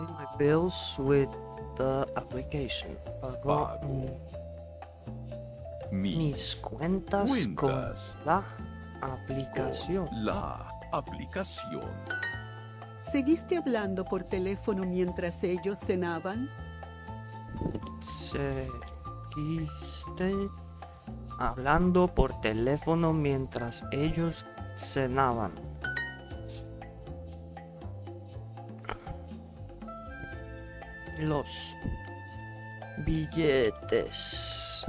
Pay my bills with the application. Pago Pago mis mis cuentas con cuentas la con aplicación. la aplicación. ¿Seguiste hablando por teléfono mientras ellos cenaban? Seguiste hablando por teléfono mientras ellos cenaban. Los billetes.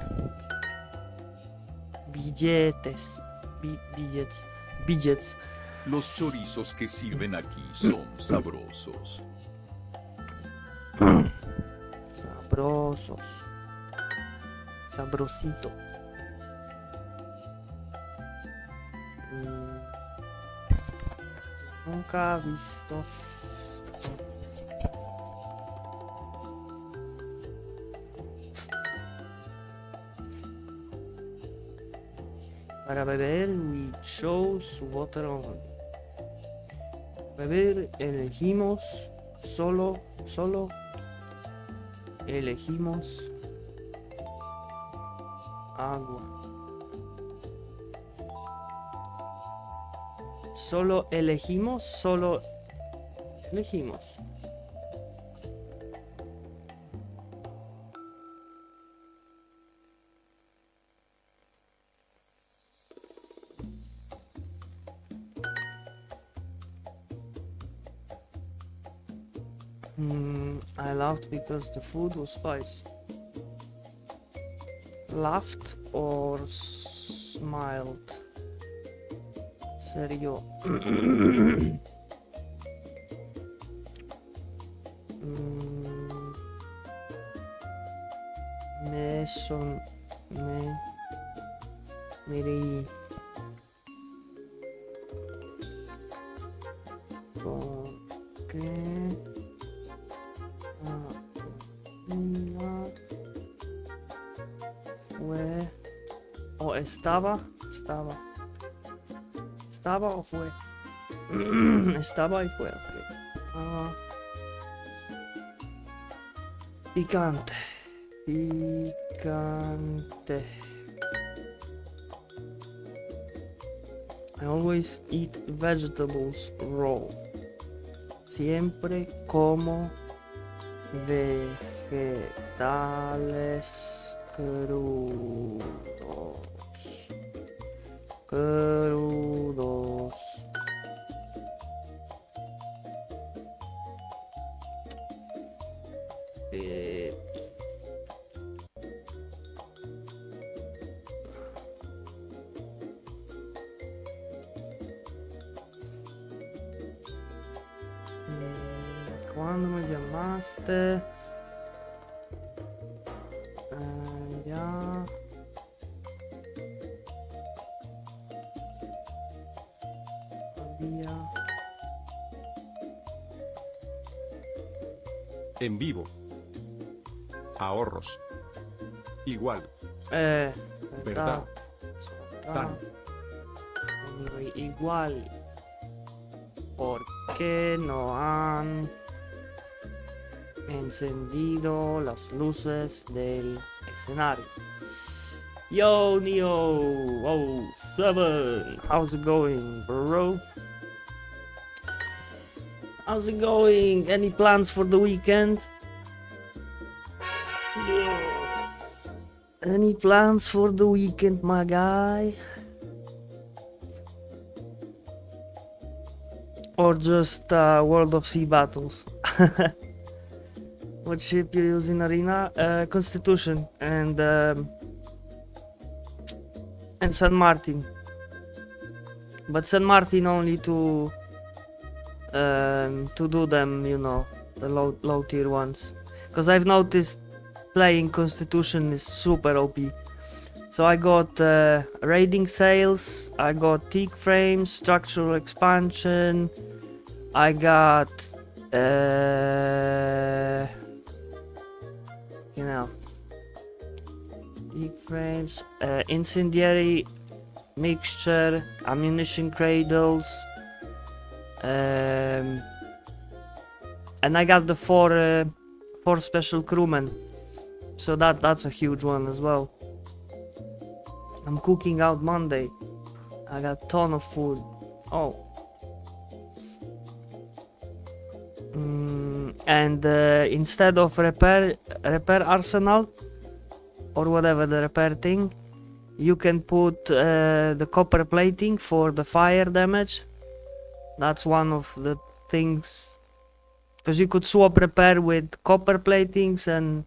Billets. Los chorizos que sirven aquí son sabrosos. Sabrosos. Sabrosito. Nunca he visto. Para beber, we chose water only. Beber, elegimos solo elegimos agua. Solo elegimos. I laughed because the food was spicy. Laughed or smiled? Serio. Me reí. Porque fue o estaba o fue. Estaba y fue, ok. Picante. I always eat vegetables raw. Siempre como vegetales crudos. ¿Cuándo me llamaste? Ya. Había. En vivo. Ahorros. Igual. Verdad. Tan. Igual. ¿Por qué no han encendido las luces del escenario? Yo, Neo 07. How's it going, bro? How's it going? Any plans for the weekend? Any plans for the weekend, my guy? Or just World of Sea battles? What ship you use in Arena? Constitution and San Martin. But San Martin only to do them, you know, the low tier ones. Because I've noticed playing Constitution is super OP. So I got raiding sails, I got teak frames, structural expansion, I got you know, teak frames, incendiary mixture, ammunition cradles, And I got the four special crewmen, so that's a huge one as well. I'm cooking out Monday. I got ton of food. Oh. And instead of repair arsenal or whatever the repair thing, you can put the copper plating for the fire damage. That's one of the things, because you could swap repair with copper platings and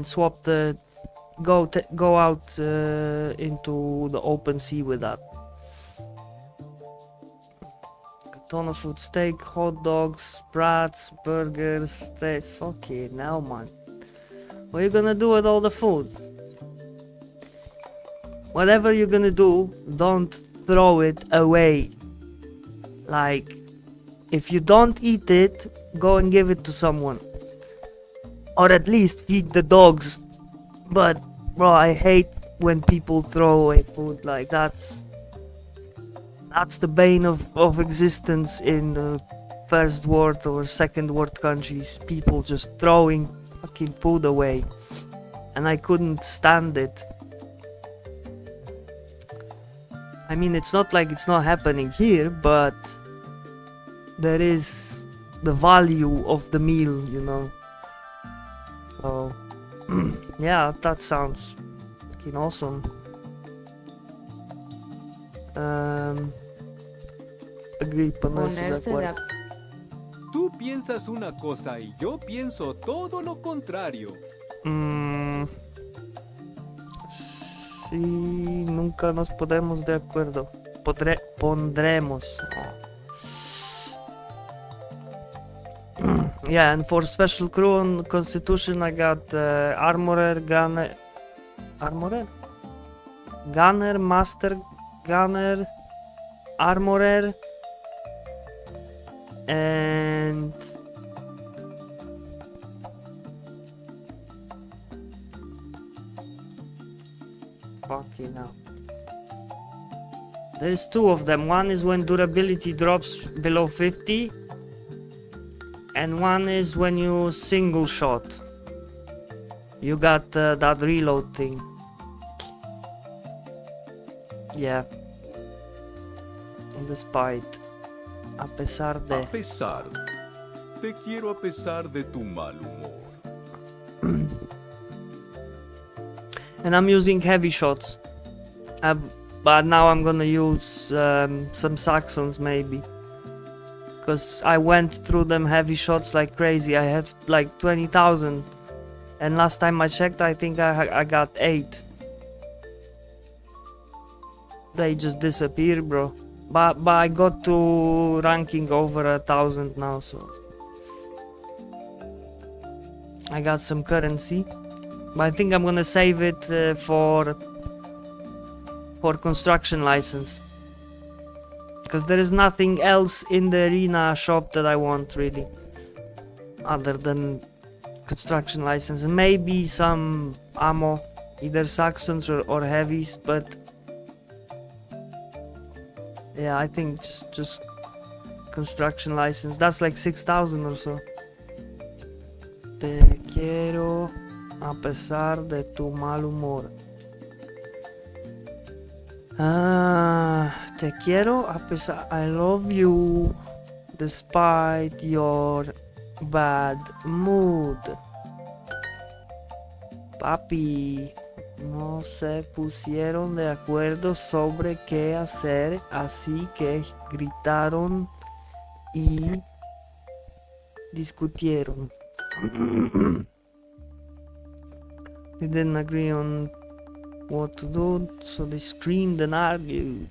swap the go out into the open sea with that. A ton of food: steak, hot dogs, brats, burgers, steak. Okay, now man, what are you gonna do with all the food? Whatever you're gonna do, don't throw it away. Like, if you don't eat it, go and give it to someone, or at least feed the dogs. But bro, I hate when people throw away food. Like, that's the bane of existence in the first world or second world countries. People just throwing fucking food away, and I couldn't stand it. I mean, it's not like it's not happening here, but there is the value of the meal, you know. So yeah, that sounds fucking awesome. Agree, ponerse de acuerdo. Tú piensas una cosa y yo pienso todo lo contrario. Sí, nunca nos ponemos de acuerdo. Pondremos. Yeah, and for special crew on Constitution, I got armorer, gunner, master gunner, armorer, and fucking hell. There's two of them. One is when durability drops below 50, and one is when you single shot. You got that reload thing. Yeah. Despite. A pesar de. A pesar. Te quiero a pesar de tu mal humor. And I'm using heavy shots. But now I'm gonna use some Saxons maybe. Because I went through them heavy shots like crazy. I had like 20,000. And last time I checked, I think I got 8. They just disappear, bro. But I got to ranking over 1,000 now, so I got some currency. But I think I'm gonna save it for construction license, because there is nothing else in the arena shop that I want really, other than construction license, and maybe some ammo, either Saxons or heavies. But yeah, I think just construction license. That's like 6,000 or so. Te quiero a pesar de tu mal humor. Te quiero a pesar. I love you despite your bad mood. Papi, no se pusieron de acuerdo sobre qué hacer, así que gritaron y discutieron. They didn't agree on what to do, so they screamed and argued.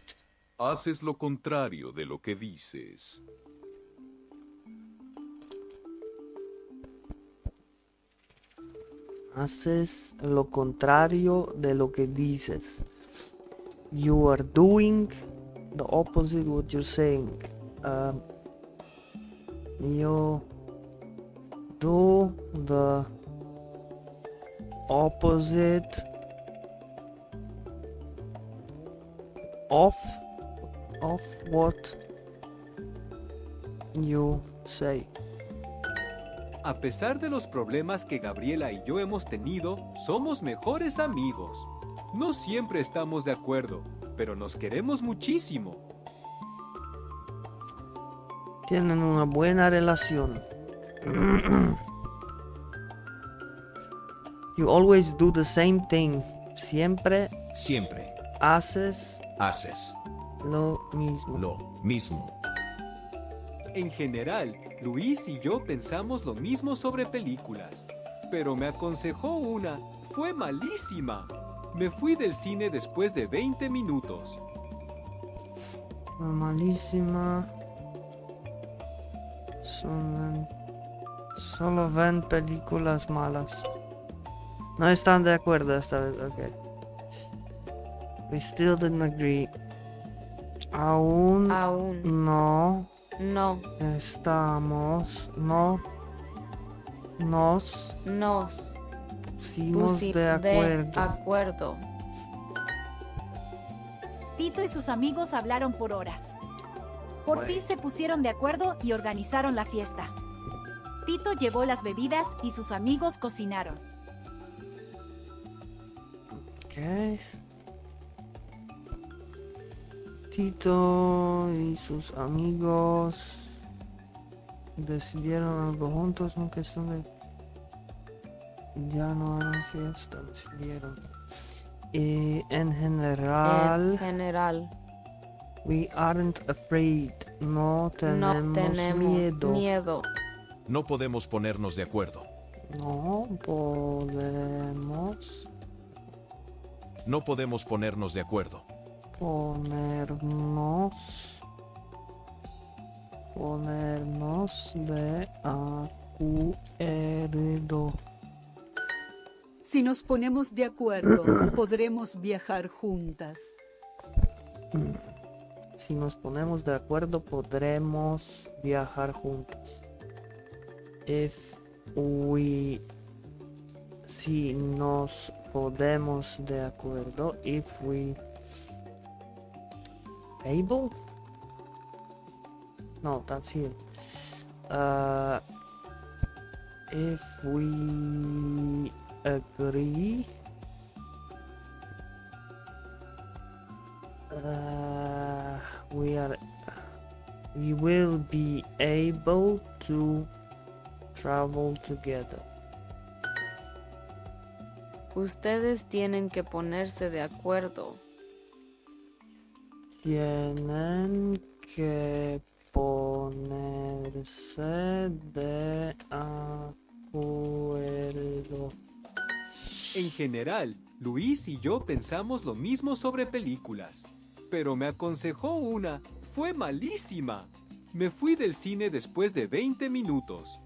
Haces lo contrario de lo que dices. Haces lo contrario de lo que dices. You are doing the opposite what you're saying. You do the opposite of what you say. A pesar de los problemas que Gabriela y yo hemos tenido, somos mejores amigos. No siempre estamos de acuerdo, pero nos queremos muchísimo. Tienen una buena relación. You always do the same thing. Siempre Siempre haces haces lo mismo. lo mismo. En general, Luis y yo pensamos lo mismo sobre películas, pero me aconsejó una. Fue malísima. Me fui del cine después de 20 minutos. Malísima. Solo ven películas malas. No están de acuerdo esta vez, ok. We still didn't agree. Aún no no estamos, no nos nos pusimos pusi- de acuerdo. acuerdo. Tito y sus amigos hablaron por horas. Por fin se pusieron de acuerdo y organizaron la fiesta. Tito llevó las bebidas y sus amigos cocinaron. Ok. Tito y sus amigos decidieron algo juntos, no cuestión de... Ya no harán fiesta, decidieron. Y en general, En general, we aren't afraid. No no tenemos tenemos miedo. No podemos ponernos de acuerdo. No podemos No podemos ponernos de acuerdo. ponernos de acuerdo. Si nos ponemos de acuerdo, podremos viajar juntas. Si nos ponemos de acuerdo, podremos viajar juntos. Si nos podemos de acuerdo, if we able? No, that's here. If we agree, we will be able to travel together. Ustedes tienen que ponerse de acuerdo. Tienen que ponerse de acuerdo. En general, Luis y yo pensamos lo mismo sobre películas, pero me aconsejó una. Fue malísima. Me fui del cine después de 20 minutos.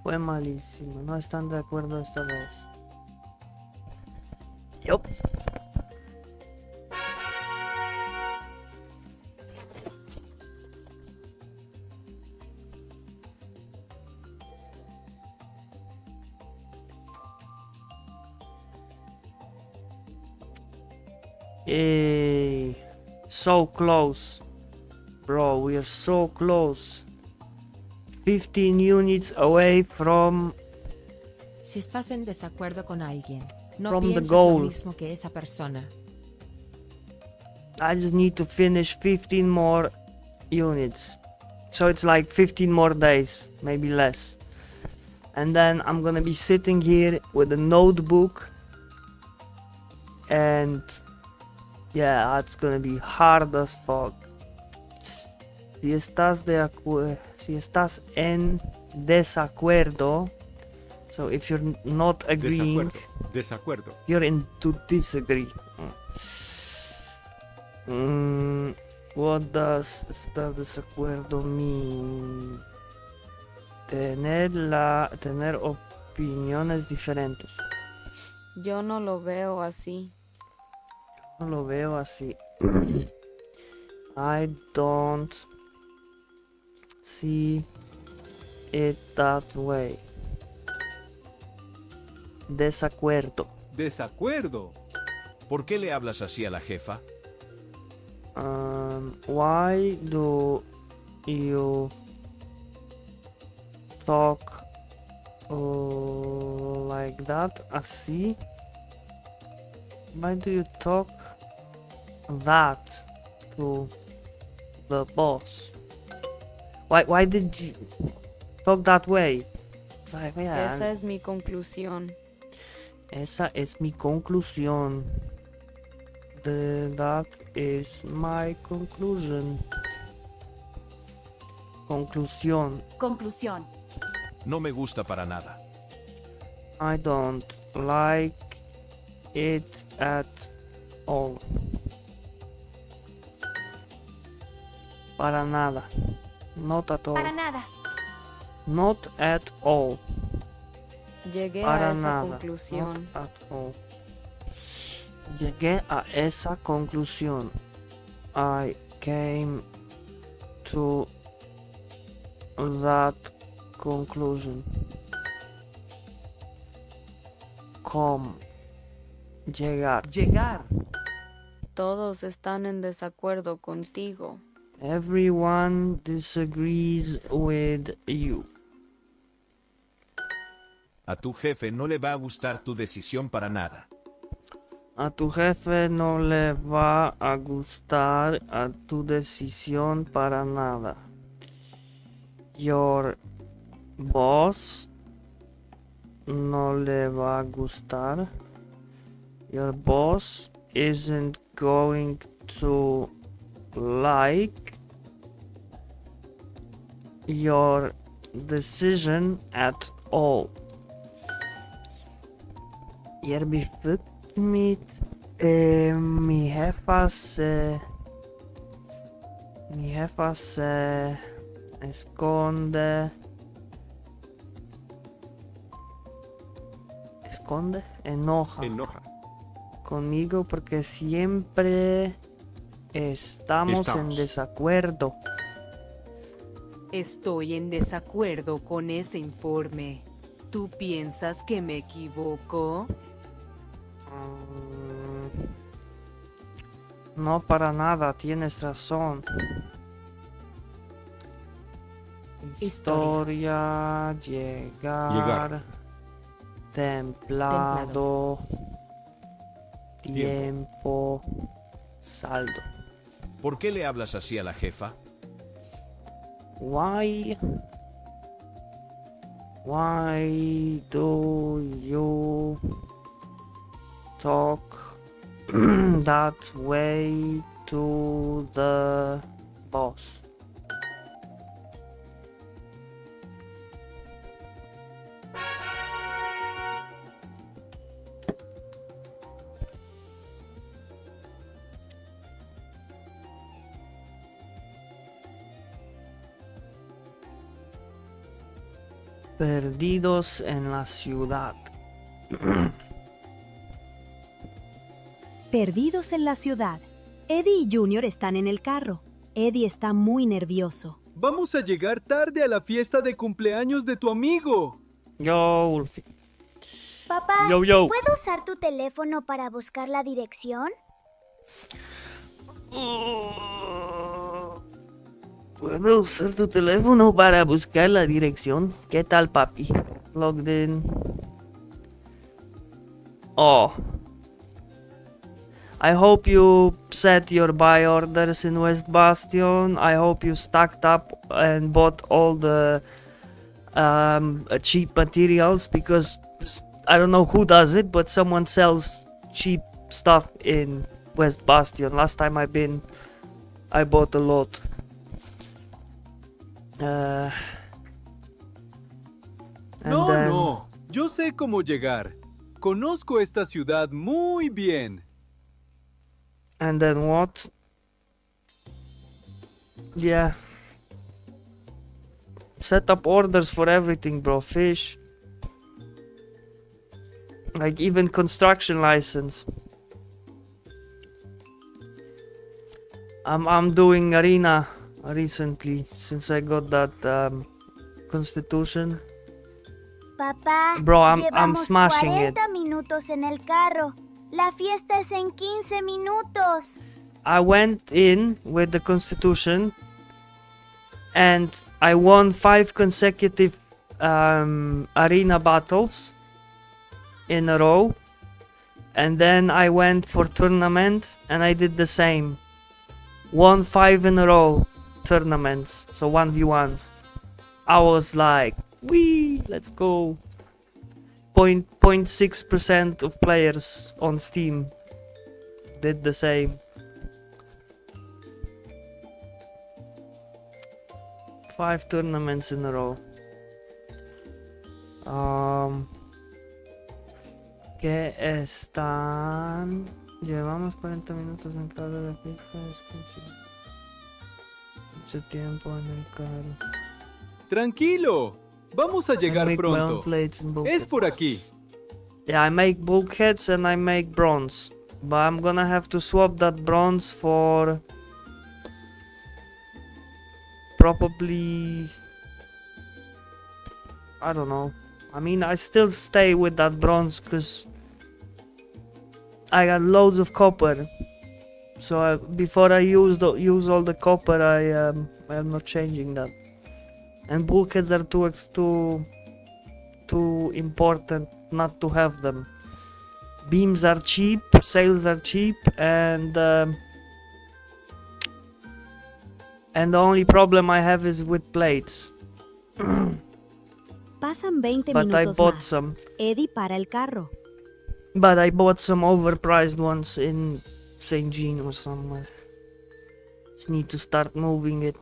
Fue malísimo, no están de acuerdo esta vez. Yup. Hey, so close. Bro, we are so close. 15 units away from Si estás en desacuerdo con alguien, no From the pienses goal. lo mismo que esa persona. I just need to finish 15 more units. So it's like 15 more days, maybe less. And then I'm gonna be sitting here with a notebook. And yeah, that's gonna be hard as fuck. Si estás en desacuerdo, so if you're not agreeing, Desacuerdo. you're in to disagree. What does estar desacuerdo mean? Tener opiniones diferentes. Yo no lo veo así. No lo veo así. I don't see it that way. Desacuerdo. Desacuerdo. ¿Por qué le hablas así a la jefa? Why do you talk like that, así. Why do you talk that to the boss? Why did you talk that way? O sea, vea, Esa es mi conclusión. esa es mi conclusión. That is my conclusion. Conclusión. Conclusión. No me gusta para nada. I don't like it at all. Para nada. Not at all. Para nada. Not at all. Llegué Para a esa nada. conclusión. Not at all. Llegué a esa conclusión. I came to that conclusion. Come. Llegar. Llegar. Todos están en desacuerdo contigo. Everyone disagrees with you. A tu jefe no le va a gustar tu decisión para nada. A tu jefe no le va a gustar a tu decisión para nada. Your boss no le va a gustar. Your boss isn't going to like your decision at all. Hier bevindt me mi jefa se enoja conmigo porque siempre estamos en desacuerdo. Estoy en desacuerdo con ese informe. ¿Tú piensas que me equivoco? No, para nada, tienes razón. Historia, llegar, templado, tiempo, saldo. ¿Por qué le hablas así a la jefa? Why do you talk that way to the boss? Perdidos en la ciudad. Perdidos en la ciudad. Eddie y Junior están en el carro. Eddie está muy nervioso. Vamos a llegar tarde a la fiesta de cumpleaños de tu amigo. Yo, Wolfie. Papá, Yo. ¿puedo usar tu teléfono para buscar la dirección? ¿Puedo usar tu teléfono para buscar la dirección? ¿Qué tal, papi? Logged in. Oh. I hope you set your buy orders in West Bastion. I hope you stocked up and bought all the cheap materials, because I don't know who does it, but someone sells cheap stuff in West Bastion. Last time I've been, I bought a lot. No, yo sé cómo llegar. Conozco esta ciudad muy bien. And then what? Yeah. Set up orders for everything, bro. Fish. Like even construction license. I'm doing arena recently since I got that constitution. Papá, Bro, I'm llevamos smashing 40 it. minutos en el carro. La fiesta es en 15 minutos. I went in with the constitution and I won 5 consecutive arena battles in a row, and then I went for tournament and I did the same. Won 5 in a row tournaments, so 1v1s. I was like, wee, let's go. 0.6% of players on Steam did the same. 5 tournaments in a row. Que están... Llevamos 40 minutos en carro de fiesta. Es que sí. Mucho tiempo en el carro. Tranquilo, vamos a I llegar make my own pronto. plates and Es bulkheads. por aquí. Yeah, I make bulkheads and I make bronze. But I'm gonna have to swap that bronze for... probably... I don't know. I mean, I still stay with that bronze because I got loads of copper. So before I use all the copper, I'm not changing that. And bulkheads are too important not to have them. Beams are cheap, sails are cheap, and the only problem I have is with plates. Pasan 20 But I minutos bought más. some. Eddie para el carro. But I bought some overpriced ones in St. Jean or somewhere. Just need to start moving it.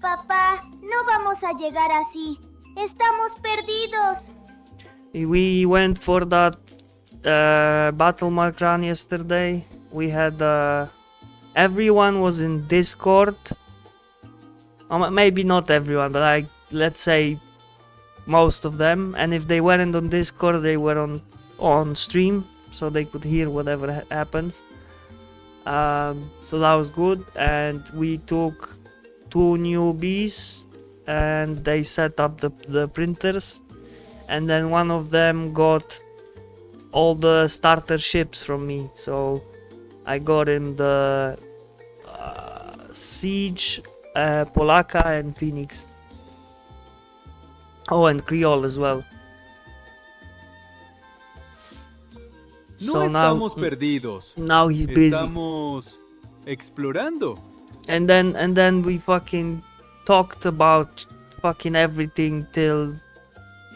Papá, no vamos a llegar así. Estamos perdidos. We went for that battle mark run yesterday. We had everyone was in Discord. Maybe not everyone, but let's say most of them. And if they weren't on Discord, they were on stream, so they could hear whatever happens. So that was good. And we took 2 newbies, and they set up the printers. And then one of them got all the starter ships from me. So I got him the Siege, Polaka, and Phoenix. Oh, and Creole as well. No So estamos perdidos. now he's busy. Estamos explorando. And then we fucking talked about fucking everything till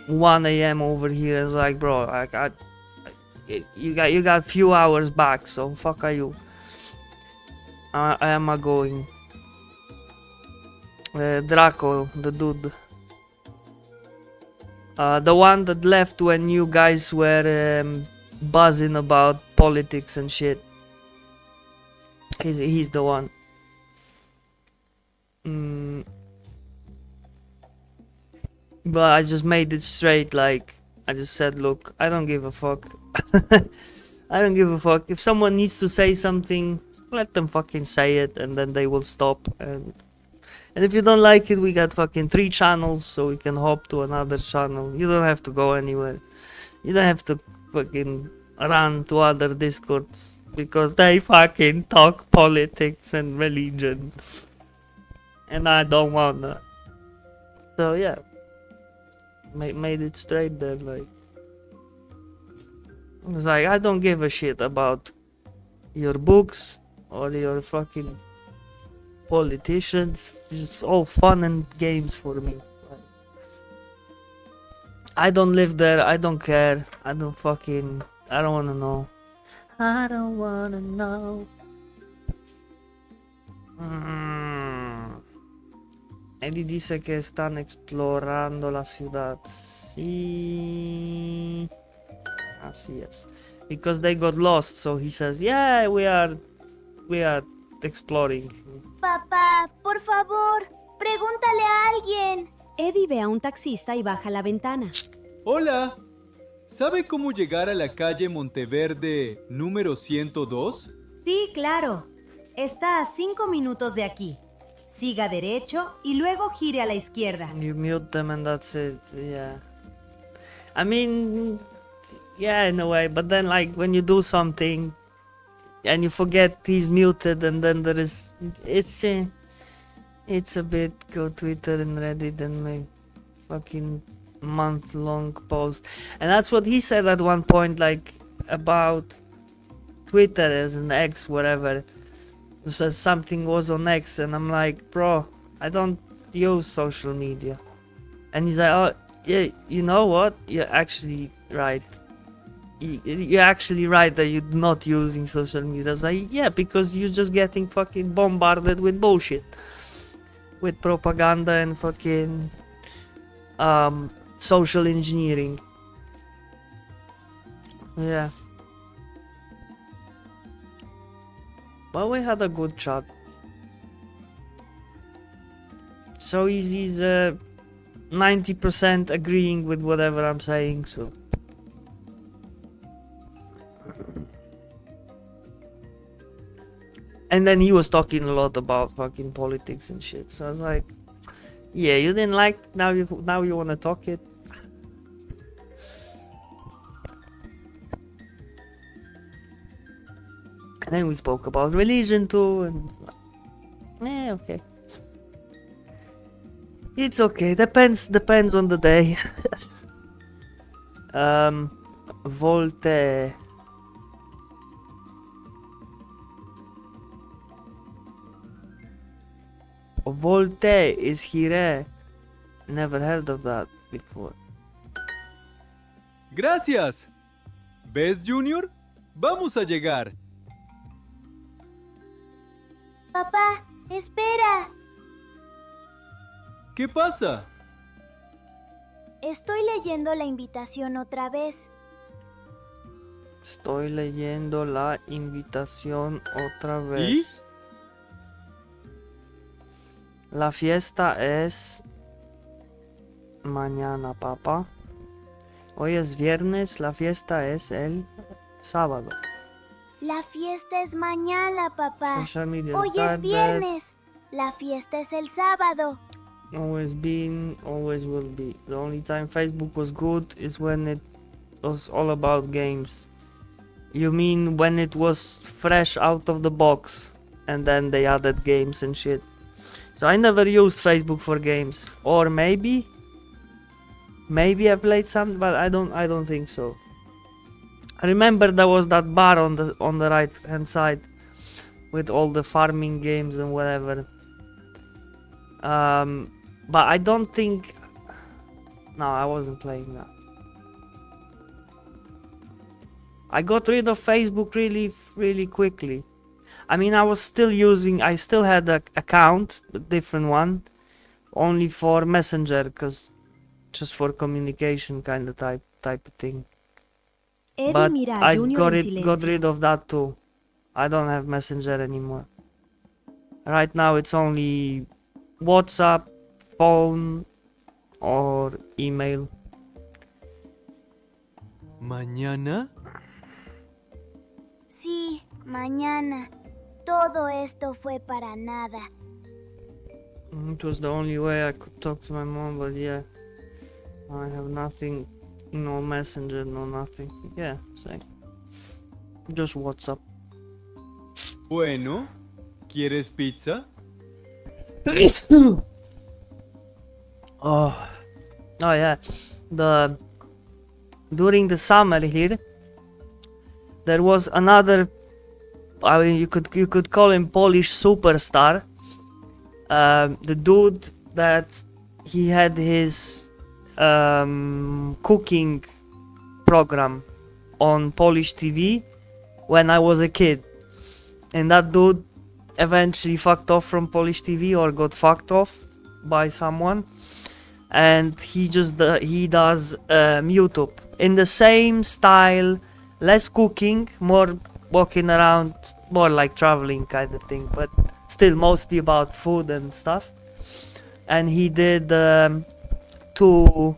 1 a.m. over here. It's like, bro, you got few hours back, so fuck are you? I am going. Draco, the dude. The one that left when you guys were buzzing about politics and shit. He's the one. But I just made it straight, like, I just said, look, I don't give a fuck. I don't give a fuck. If someone needs to say something, let them fucking say it, and then they will stop. And if you don't like it, we got fucking 3 channels, so we can hop to another channel. You don't have to go anywhere. You don't have to fucking run to other Discords, because they fucking talk politics and religion. And I don't want that. So yeah. Made it straight there, like. It's like, I don't give a shit about your books or your fucking politicians. It's just all fun and games for me. Like, I don't live there, I don't care. I don't wanna know. I don't wanna know. Eddie dice que están explorando la ciudad. Sí. Así es. Because they got lost, so he says, yeah, we are exploring. Papá, por favor, pregúntale a alguien. Eddie ve a un taxista y baja la ventana. Hola. ¿Sabe cómo llegar a la calle Monteverde número 102? Sí, claro. Está a 5 minutos de aquí. Siga derecho y luego gire a la izquierda. You mute them and that's it, yeah. I mean, yeah, in a way, but then like when you do something and you forget he's muted and then there is, it's It's a bit go Twitter and Reddit and make fucking month-long post. And that's what he said at one point, like, about Twitter as an X, whatever. He said something was on X, and I'm like, bro, I don't use social media. And he's like, oh, yeah, you know what? You're actually right. You're actually right that you're not using social media. I was like, yeah, because you're just getting fucking bombarded with bullshit. With propaganda and fucking social engineering. Yeah. Well, we had a good chat. So he's 90% agreeing with whatever I'm saying, so. And then he was talking a lot about fucking politics and shit. So I was like, yeah, you didn't like, now you want to talk it. And then we spoke about religion too, and okay. It's okay. Depends on the day. Voltaire. Voltaire is here. Never heard of that before. Gracias. ¿Ves, Junior? Vamos a llegar. Papá, espera. ¿Qué pasa? Estoy leyendo la invitación otra vez. Estoy leyendo la invitación otra ¿Y? vez. La fiesta es mañana, papá. Hoy es viernes, la fiesta es el sábado. La fiesta es mañana, papá. Social media Hoy is es bad, viernes. La fiesta es el sábado. always been, always will be. The only time Facebook was good is when it was all about games. You mean when it was fresh out of the box and then they added games and shit. So I never used Facebook for games. Or maybe I played some, but I don't think so. I remember there was that bar on the right hand side with all the farming games and whatever. But I don't think. No, I wasn't playing that. I got rid of Facebook really quickly. I mean, I still had an account, a different one, only for Messenger, just for communication kind of type of thing. But I got rid of that too. I don't have Messenger anymore. Right now it's only WhatsApp, phone, or email. ¿Mañana? Sí, mañana. Todo esto fue para nada. It was the only way I could talk to my mom, but yeah. I have nothing, no Messenger, no nothing. Yeah, same. Just WhatsApp. Bueno, ¿quieres pizza? Oh yeah. During the summer here, there was another. I mean, you could call him Polish superstar. The dude that he had his cooking program on Polish TV when I was a kid, and that dude eventually fucked off from Polish TV or got fucked off by someone, and he does YouTube in the same style, less cooking, more walking around, more like traveling kind of thing, but still mostly about food and stuff. And he did two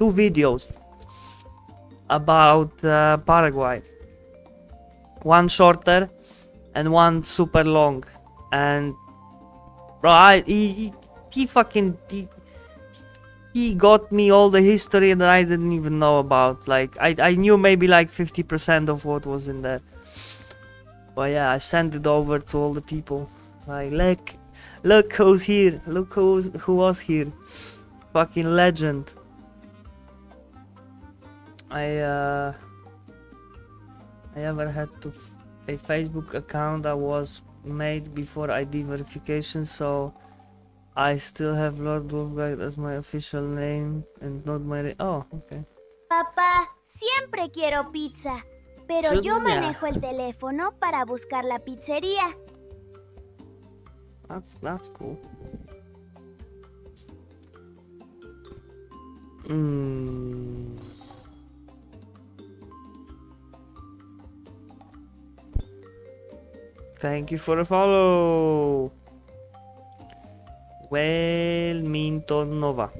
videos about Paraguay. One shorter and one super long. And bro, he got me all the history that I didn't even know about. Like, I knew maybe like 50% of what was in there. But yeah, I sent it over to all the people. It's like, look who's here. Look who was here. Fucking legend. I ever had a Facebook account that was made before ID verification, so I still have Lord Wolfgang as my official name and not my... Oh, okay. Papá, siempre quiero pizza, pero yo Chunya. manejo el teléfono para buscar la pizzería. That's cool. Thank you for the follow. Well, Minton Nova.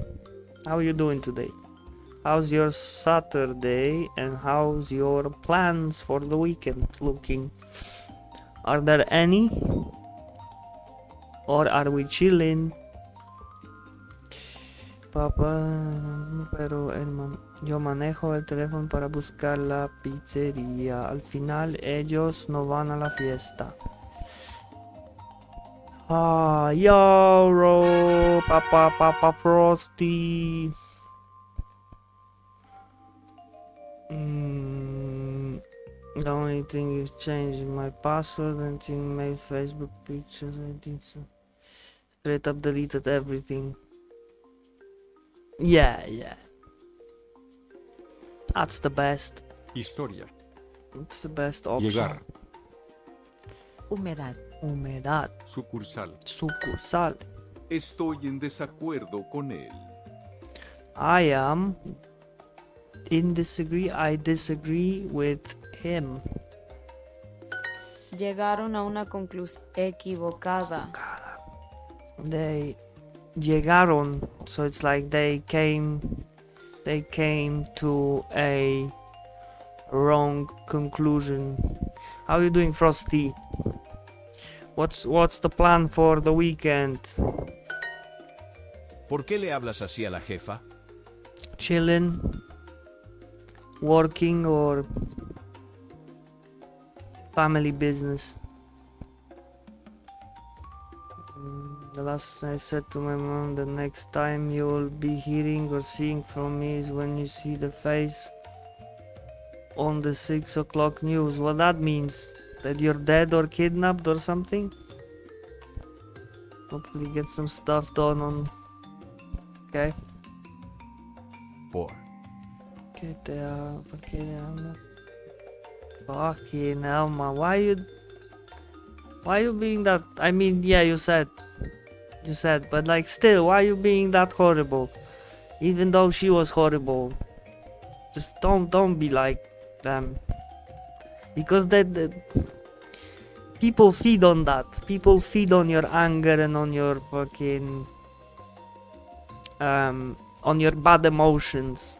How are you doing today? How's your Saturday and how's your plans for the weekend looking? Are there any? Or are we chilling? Papá, pero yo manejo el teléfono para buscar la pizzería. Al final ellos no van a la fiesta. Ah, Yoro, Papa Frosty. The only thing is changing my password and in my Facebook pictures. I think so. Straight up deleted everything. Yeah. That's the best. Historia. It's the best option. Llegar. Humedad. Sucursal. Estoy en desacuerdo con él. I am I disagree with him. Llegaron a una conclusión equivocada. They llegaron, so it's like they came to a wrong conclusion. How are you doing, Frosty? What's the plan for the weekend? ¿Por qué le hablas así a la jefa? Chilling, working, or family business? The last I said to my mom, the next time you will be hearing or seeing from me is when you see the face on the 6 o'clock news. What that means? That you're dead or kidnapped or something? Hopefully get some stuff done on... Okay. ¿Qué te habla? ¿Por qué te habla? Fucking hell, man. Why you being that... I mean, yeah, you said, but like still, why you being that horrible? Even though she was horrible. Just don't be like them. Because people feed on that. People feed on your anger and on your fucking... on your bad emotions.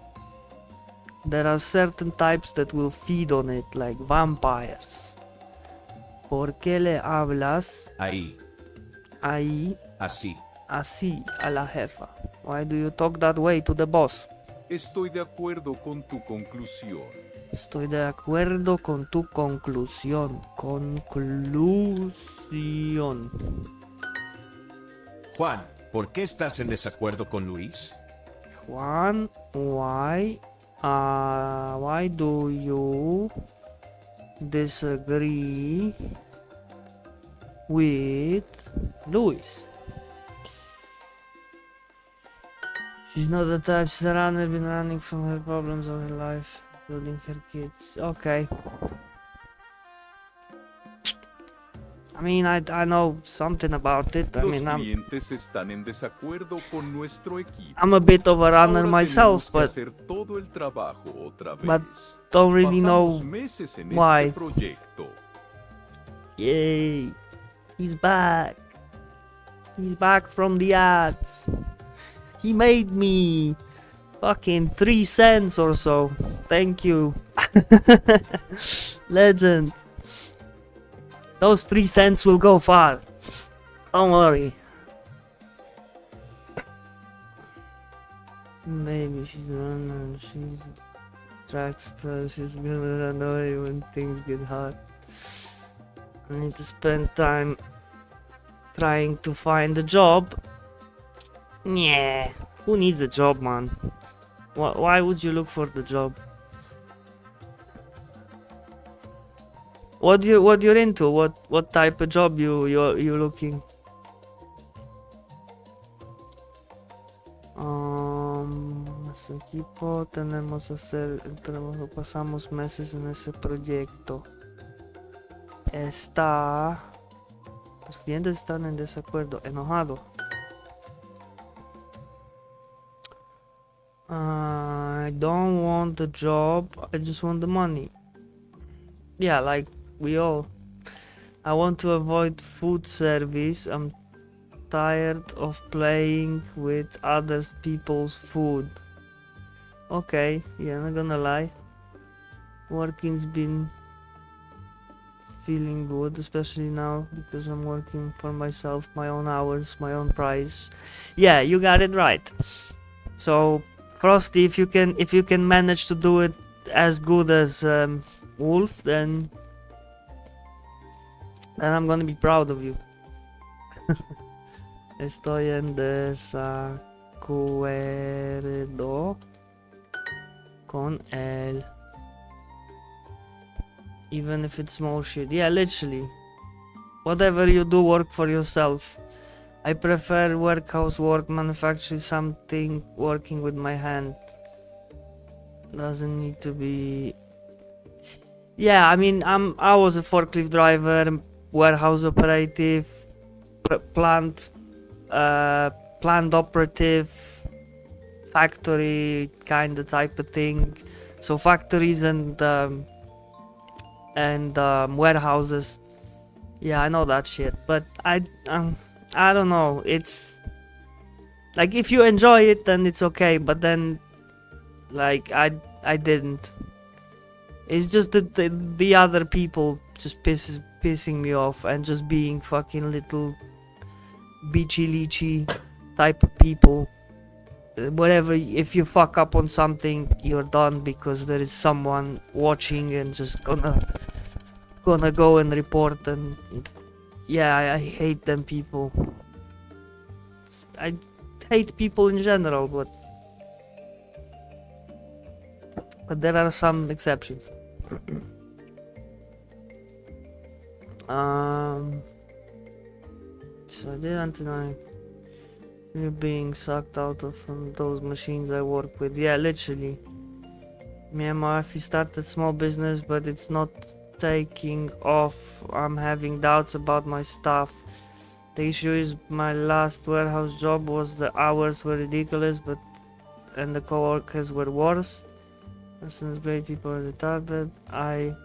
There are certain types that will feed on it, like vampires. ¿Por qué le hablas Ahí. así Así. a la jefa? Why do you talk that way to the boss? Estoy de acuerdo con tu conclusión. Estoy de acuerdo con tu conclusión. Conclusión. Juan, ¿por qué estás en desacuerdo con Luis? Juan, why do you disagree with Luis? She's not the type to run, been running from her problems all her life, including her kids. Okay. I mean, I know something about it. Los clientes están en desacuerdo con nuestro equipo. I'm a bit of a runner Ahora myself, tenemos que but hacer todo el trabajo otra but vez. don't really know Pasamos meses en why. este proyecto. Yay, he's back. He's back from the ads. He made me fucking 3 cents or so. Thank you. Legend. Those 3 cents will go far. Don't worry. Maybe she's running. She's a track star. She's gonna run away when things get hard. I need to spend time trying to find a job. Yeah, who needs a job, man? Why would you look for the job? What you're into? What type of job you're looking? Nuestro equipo tenemos hacer el trabajo, pasamos meses en ese proyecto. Los clientes están en desacuerdo, enojado. I don't want the job, I just want the money. Yeah, like we all. I want to avoid food service. I'm tired of playing with other people's food. Okay, yeah, not gonna lie. Working's been feeling good, especially now because I'm working for myself, my own hours, my own price. Yeah, you got it right. So, Frosty, if you can manage to do it as good as Wolf, then I'm gonna be proud of you. Estoy en desacuerdo con él. Even if it's small shit. Yeah, literally. Whatever you do, work for yourself. I prefer warehouse work, manufacturing something, working with my hand. Doesn't need to be... Yeah, I mean, I was a forklift driver, warehouse operative, plant operative, factory kind of type of thing. So factories and warehouses. Yeah, I know that shit, but I don't know. It's like if you enjoy it, then it's okay. But then, like I didn't. It's just that the other people just pissing me off and just being fucking little beachy leechy type of people. Whatever, if you fuck up on something, you're done because there is someone watching and just gonna go and report. And yeah, I hate them people. I hate people in general, but there are some exceptions. So I didn't know you being sucked out of those machines I work with. Yeah, literally. Me and my wife, we started small business, but it's not taking off. I'm having doubts about my staff. The issue is my last warehouse job was the hours were ridiculous, and the co-workers were worse. Since great people are retarded, I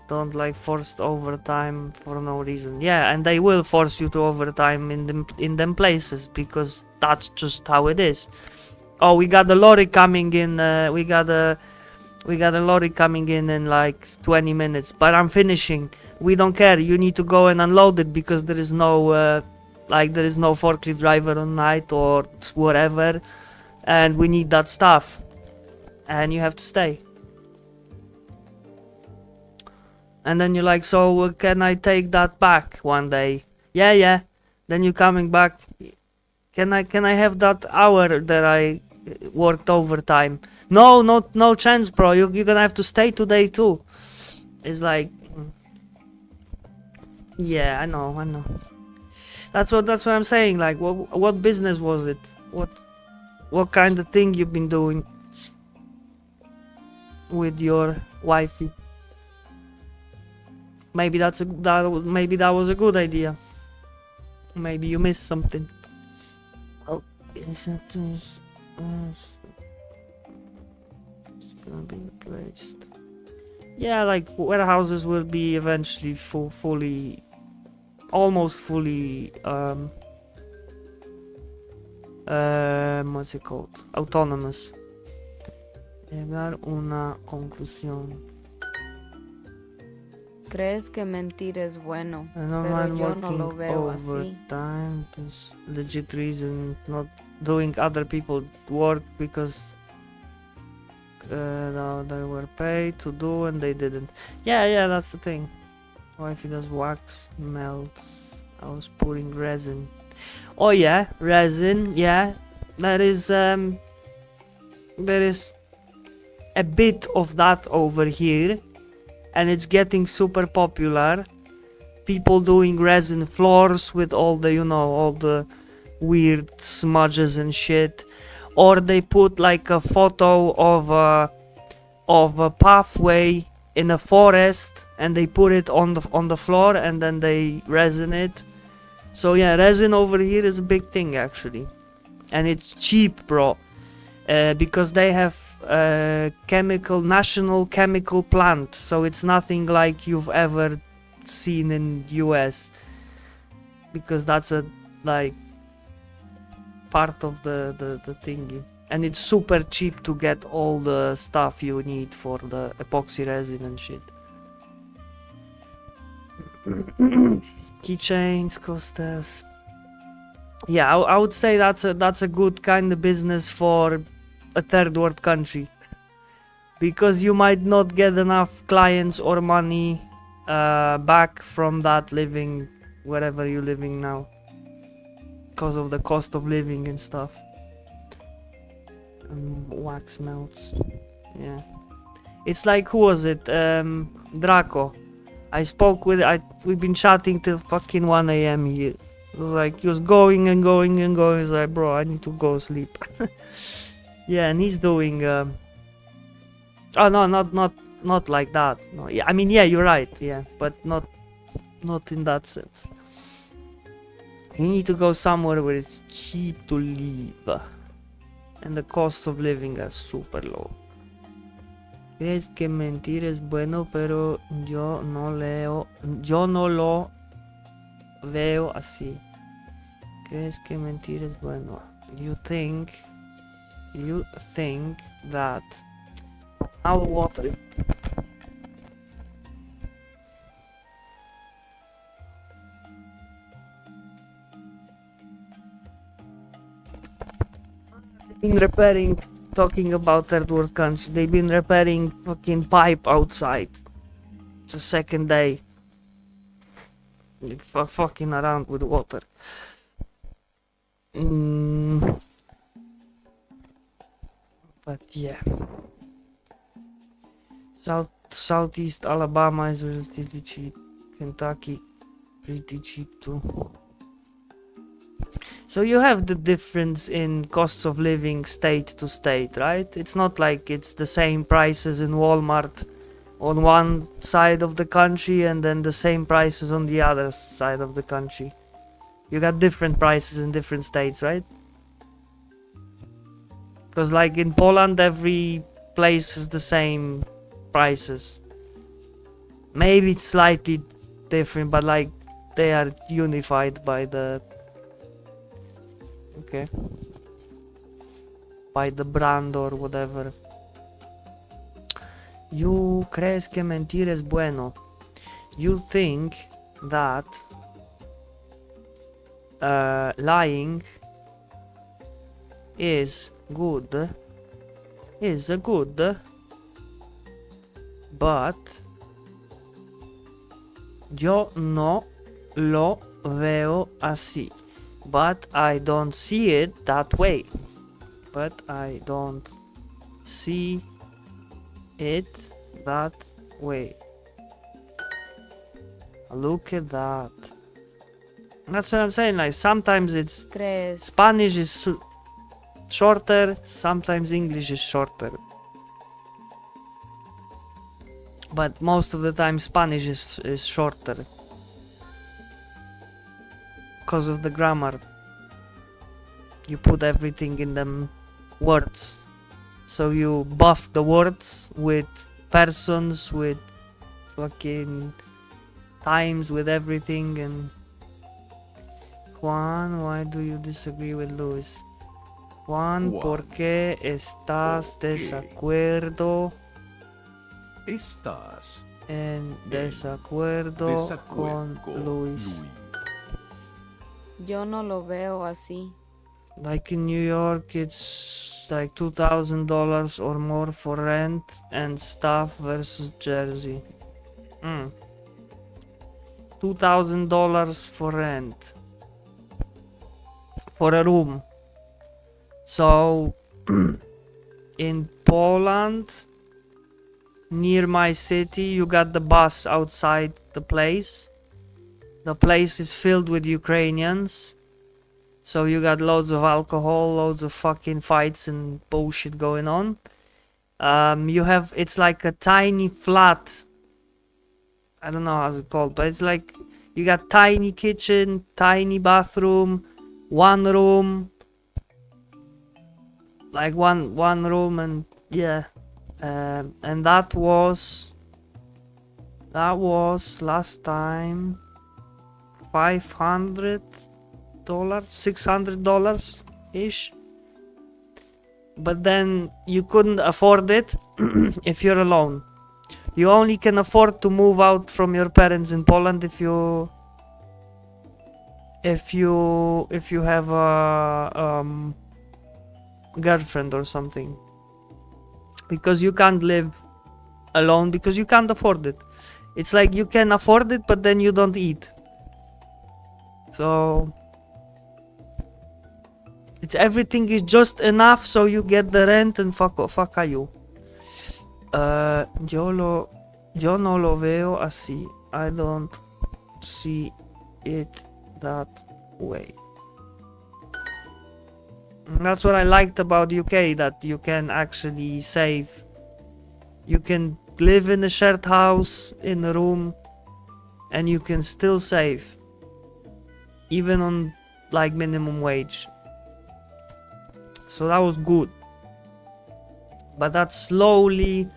don't like forced overtime for no reason. Yeah, and they will force you to overtime in them places because that's just how it is. Oh, we got the lorry coming in. We got a lorry coming in like 20 minutes, but I'm finishing. We don't care. You need to go and unload it because there is no forklift driver on night or whatever, and we need that stuff, and you have to stay. And then you're like, so can I take that back one day? Yeah. Then you're coming back. Can I have that hour that I worked overtime? No chance, bro. You're gonna have to stay today too. It's like, yeah, I know. That's what I'm saying. Like, what business was it? What kind of thing you've been doing with your wifey? Maybe that was a good idea. Maybe you missed something. Oh, it's gonna be replaced. Yeah, like warehouses will be eventually almost fully what's it called? Autonomous. Llegar una conclusión. Crees que mentir es bueno, I don't pero mind yo no lo working veo así. overtime. There's legit reason, not doing other people's work because no, they were paid to do and they didn't. Yeah, that's the thing. Wifey does wax, melts. I was putting resin. Oh yeah, resin. Yeah, there is a bit of that over here, and it's getting super popular. People doing resin floors with all the, all the weird smudges and shit, or they put like a photo of a pathway in a forest and they put it on the floor and then they resin it. So yeah, resin over here is a big thing actually, and it's cheap, bro, because they have national chemical plant, so it's nothing like you've ever seen in US, because that's a like part of the thingy, and it's super cheap to get all the stuff you need for the epoxy resin and shit. Keychains, coasters. Yeah, I would say that's a good kind of business for a third world country, because you might not get enough clients or money back from that living wherever you're living now, because of the cost of living and stuff. Wax melts. Yeah, it's like, who was it? Draco. I spoke with. We've been chatting till fucking 1 a.m. here. It was like he was going and going and going. He's like, bro, I need to go sleep. Yeah, and he's doing. Oh no, not like that. No, yeah, I mean, yeah, you're right. Yeah, but not in that sense. You need to go somewhere where it's cheap to live, and the cost of living are super low. ¿Crees que mentir es bueno? Pero yo no lo veo así. ¿Crees que mentir es bueno? You think that our water. Been repairing, talking about third world country, they've been repairing fucking pipe outside. It's the second day. They're fucking around with water. But yeah. Southeast Alabama is relatively cheap. Kentucky, pretty cheap too. So you have the difference in costs of living state to state, right? It's not like it's the same prices in Walmart on one side of the country and then the same prices on the other side of the country. You got different prices in different states, right? Because like in Poland, every place is the same prices. Maybe it's slightly different, but like they are unified by the... Okay. By the brand or whatever. You crees que mentir es bueno. You think that lying is good. But yo no lo veo así. But I don't see it that way. But I don't see it that way. Look at that. That's what I'm saying. Like sometimes it's Spanish is shorter, sometimes English is shorter. But most of the time Spanish is shorter. Because of the grammar. You put everything in them words. So you buff the words with persons, with fucking times, with everything. And Juan, why do you disagree with Luis? Juan, ¿por qué estás desacuerdo? Estás en desacuerdo con Luis. Yo no lo veo así. Like in New York, it's like $2,000 or more for rent and stuff versus Jersey. $2,000 for rent for a room. So in Poland, near my city, you got the bus outside the place. The place is filled with Ukrainians. So you got loads of alcohol, loads of fucking fights and bullshit going on. It's like a tiny flat. I don't know how's it called, but it's like you got tiny kitchen, tiny bathroom, one room, like one room, and yeah, and that was last time $500, $600 ish. But then you couldn't afford it if you're alone. You only can afford to move out from your parents in Poland if you have a girlfriend or something, because you can't live alone because you can't afford it. It's like you can afford it, but then you don't eat. So it's everything is just enough so you get the rent and fuck a you. Yo no lo veo así. I don't see it that way. And that's what I liked about UK, that you can actually save. You can live in a shared house, in a room, and you can still save. Even on like minimum wage. So that was good. But that's slowly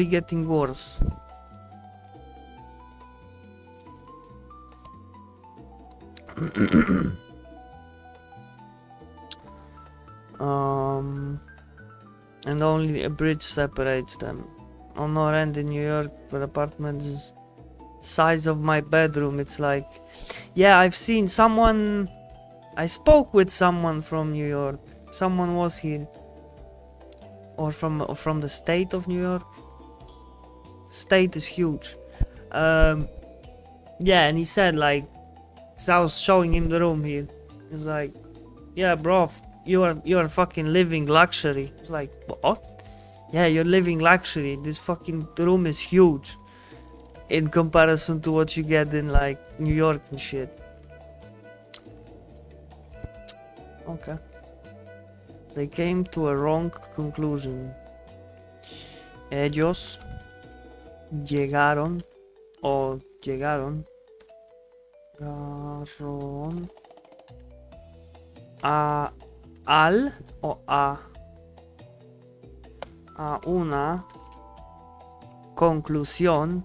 getting worse. And only a bridge separates them. On no rent in New York, but apartment is size of my bedroom. It's like, yeah, I've seen someone. I spoke with someone from New York. Someone was here, or from the state of New York. State is huge. Yeah, and he said like, so I was showing him the room here. He's like, yeah, bro, you are fucking living luxury. It's like, what? Yeah, you're living luxury. This fucking room is huge in comparison to what you get in like New York and shit. Okay. They came to a wrong conclusion. Ellos llegaron al o a una conclusión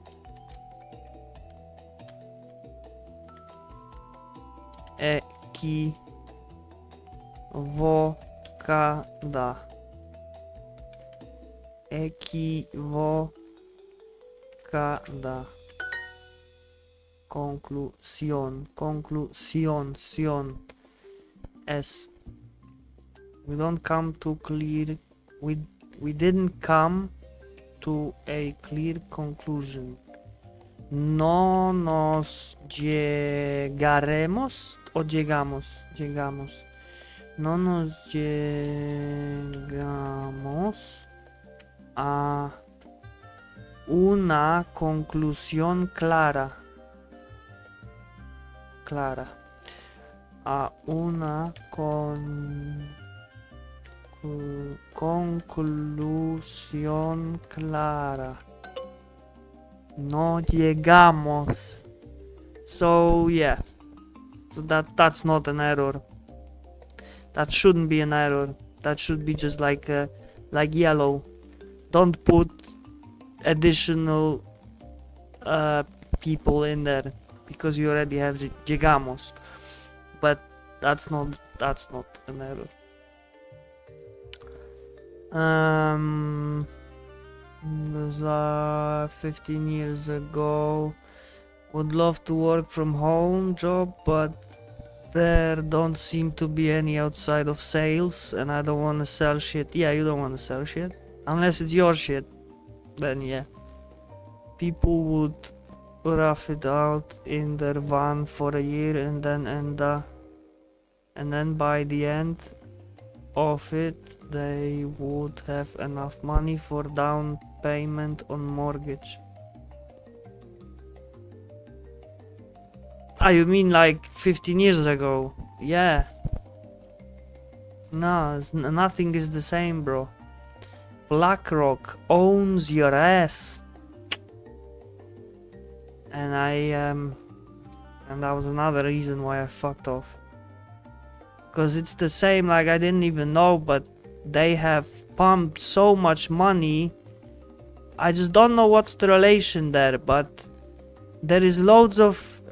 equivocada. Conclusión es, we don't come to clear, we didn't come to a clear conclusion. No nos llegaremos o llegamos. No nos llegamos a una conclusión clara. A una conclusión clara. No llegamos. So yeah. So that's not an error. That shouldn't be an error. That should be just like yellow. Don't put additional people in there because you already have llegamos. But that's not an error. This 15 years ago, would love to work from home job, but there don't seem to be any outside of sales, and I don't want to sell shit. Yeah, you don't want to sell shit unless it's your shit. Then yeah, people would rough it out in their van for a year, and then by the end of it, they would have enough money for down payment on mortgage. Ah, you mean like 15 years ago? Yeah. No, nothing is the same, bro. BlackRock owns your ass. And and that was another reason why I fucked off. Because it's the same, like I didn't even know, but they have pumped so much money. I just don't know what's the relation there, but there is loads of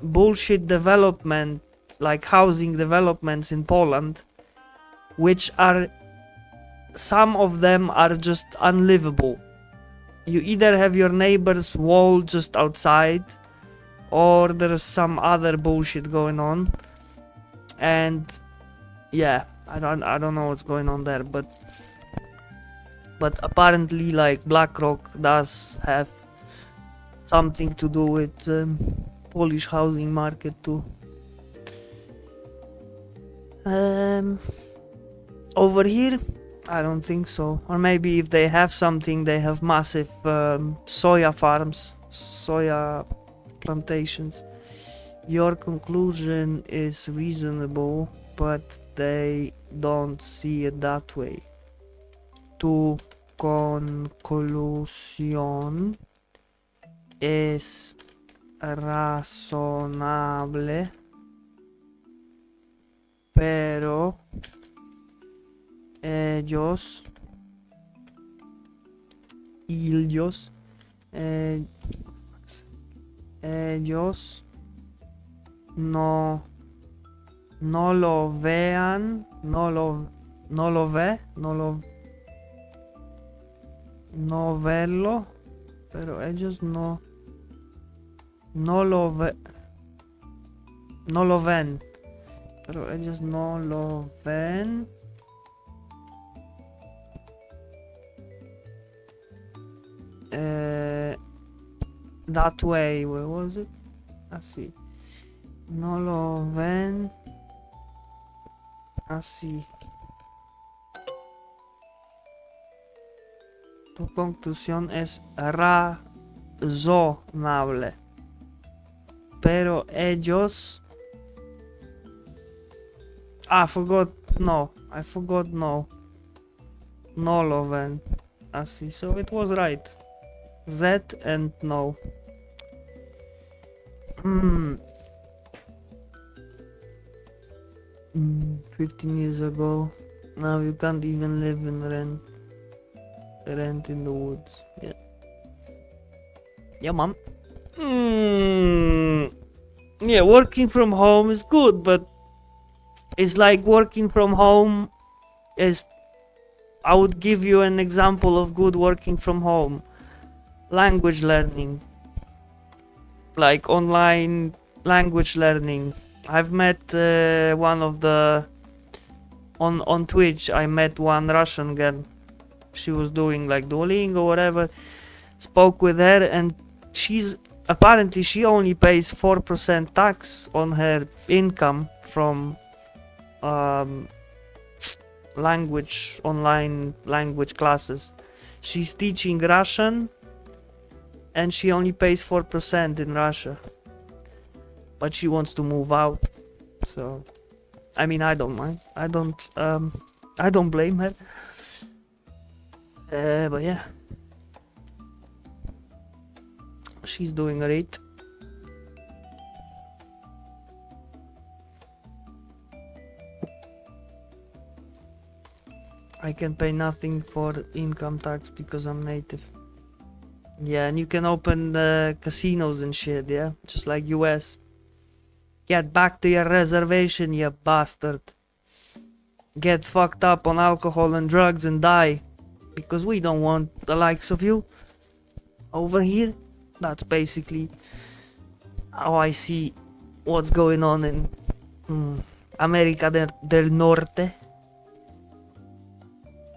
bullshit development, like housing developments in Poland, which are, some of them are just unlivable. You either have your neighbor's wall just outside, or there's some other bullshit going on. And yeah, I don't know what's going on there, but apparently like BlackRock does have something to do with Polish housing market too. Over here, I don't think so. Or maybe if they have something, they have massive soya farms, soya plantations. Your conclusion is reasonable, but they don't see it that way. Tu conclusión es razonable, pero ellos no lo vean, no verlo, pero ellos no lo ven, pero ellos no lo ven. That way, where was it? Así. No lo ven así. Tu conclusión es razonable, pero ellos... I forgot no. No lo ven así. So it was right. Z and no. 15 years ago. Now you can't even live in rent in the woods. Yeah. Yeah, mom. Yeah, working from home is good, but it's like working from home is... I would give you an example of good working from home. Language learning. Like online language learning. I've met one of the... On Twitch, I met one Russian girl. She was doing like Duolingo or whatever. Spoke with her, and she's... Apparently she only pays 4% tax on her income from online language classes. She's teaching Russian, and she only pays 4% in Russia. But she wants to move out. So, I mean, I don't mind. I don't blame her. But yeah, she's doing great. I can pay nothing for income tax because I'm native. Yeah, and you can open casinos and shit, yeah? Just like US. Get back to your reservation, you bastard. Get fucked up on alcohol and drugs and die. Because we don't want the likes of you over here. That's basically how I see what's going on America del Norte.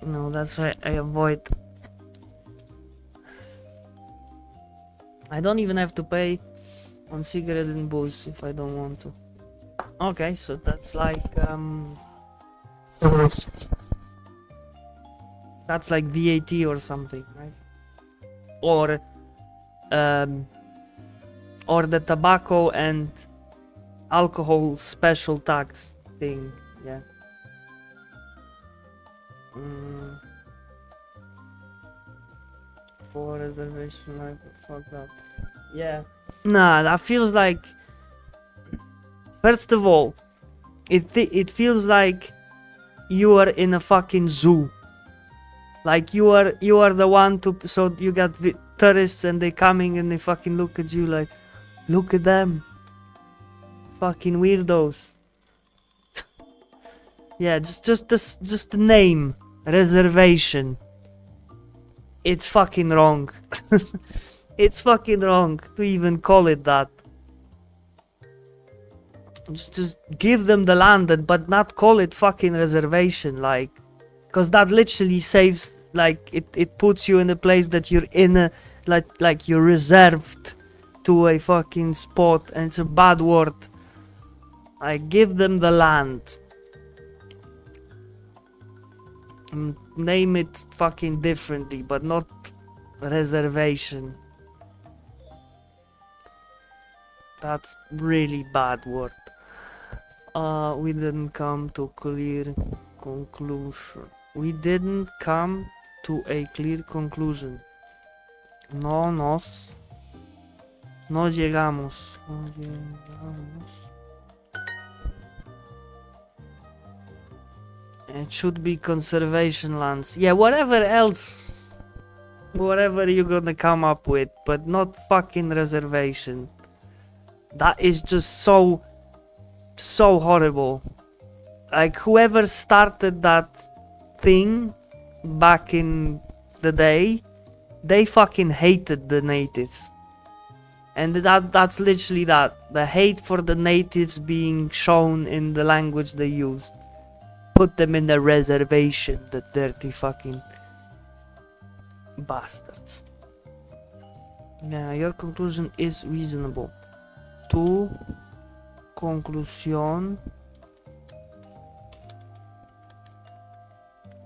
No, that's why I avoid. I don't even have to pay on cigarette and booze if I don't want to. Okay, so that's like that's like VAT or something, right? Or the tobacco and alcohol special tax thing, yeah. For reservation, like fuck that. Yeah. Nah, that feels like. First of all, it feels like you are in a fucking zoo. Like you are the one to. So you got tourists and they coming and they fucking look at you like, look at them, fucking weirdos. Yeah, just the name reservation. It's fucking wrong. It's fucking wrong to even call it that. Just give them the land, but not call it fucking reservation, like, cause that literally saves, like, it puts you in a place that you're in a, like you're reserved to a fucking spot, and it's a bad word. Like, give them the land. Name it fucking differently, but not reservation. That's really bad word. We didn't come to clear conclusion. We didn't come to a clear conclusion. No llegamos. It should be conservation lands. Yeah, whatever else. Whatever you're gonna come up with, but not fucking reservation. That is just so horrible. Like, whoever started that thing back in the day, they fucking hated the natives. And that's literally that. The hate for the natives being shown in the language they use. Put them in the reservation, the dirty fucking bastards. Yeah, your conclusion is reasonable. Tu conclusión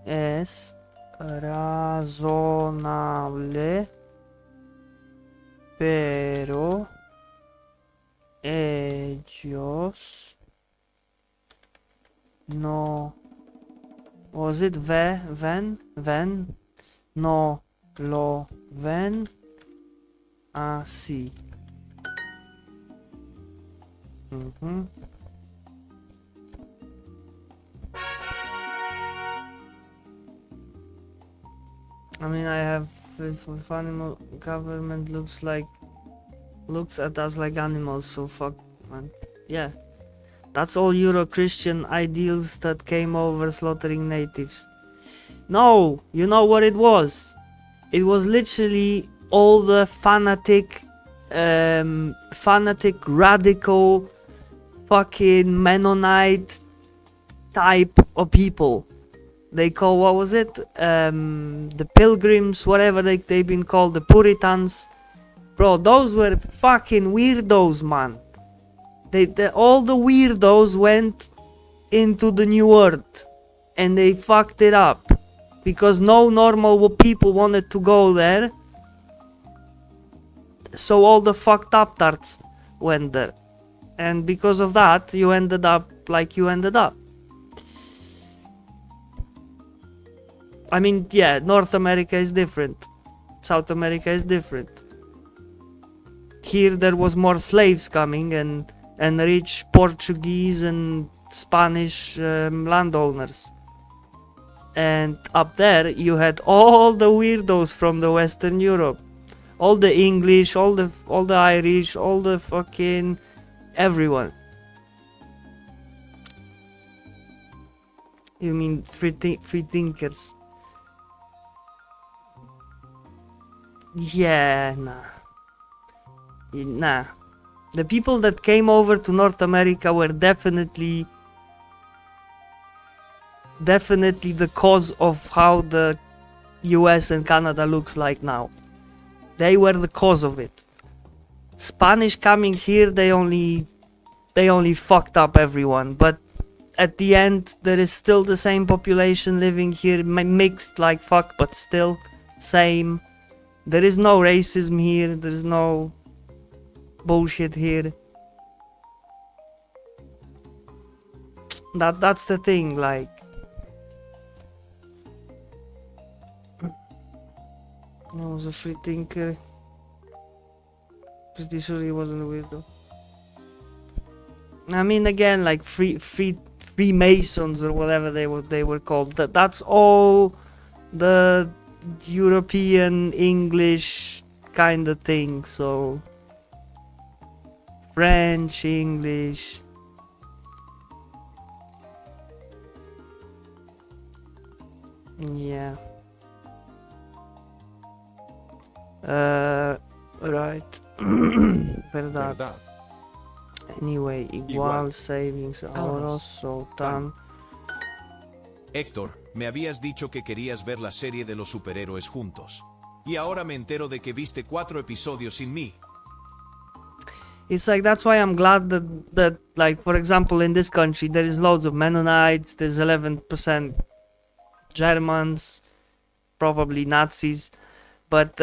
es razonable, pero ellos no. Was it ven? No lo ven así. I mean, I have if animal government looks at us like animals, so fuck, man. Yeah, that's all Euro-Christian ideals that came over slaughtering natives. No, you know what it was? It was literally all the fanatic, radical, fucking Mennonite type of people. They call, what was it? The Pilgrims, whatever they've been called, the Puritans. Bro, those were fucking weirdos, man. All the weirdos went into the New World and they fucked it up because no normal people wanted to go there. So all the fucked up tarts went there. And because of that, you ended up like you ended up. I mean, yeah, North America is different. South America is different. Here there was more slaves coming and rich Portuguese and Spanish landowners. And up there you had all the weirdos from the Western Europe. All the English, all the Irish, all the fucking everyone. You mean free thinkers? Yeah, nah. The people that came over to North America were definitely the cause of how the US and Canada looks like now. They were the cause of it. Spanish coming here, they only fucked up everyone, but at the end there is still the same population living here, mixed like fuck, but still same. There is no racism here, there is no bullshit here. That's the thing, like I was a free thinker. Pretty sure he wasn't a weirdo. I mean, again, like Freemasons or whatever they were called. That's all the European English kind of thing. So French, English. Yeah. Right. Verdad. ¿Verdad? Anyway, igual savings ahorros, so tan. Héctor, me habías dicho que querías ver la serie de los superhéroes juntos. Y ahora me entero de que viste 4 episodios sin mí. It's like, that's why I'm glad that like, for example, in this country there is loads of Mennonites, there's 11% Germans, probably Nazis, but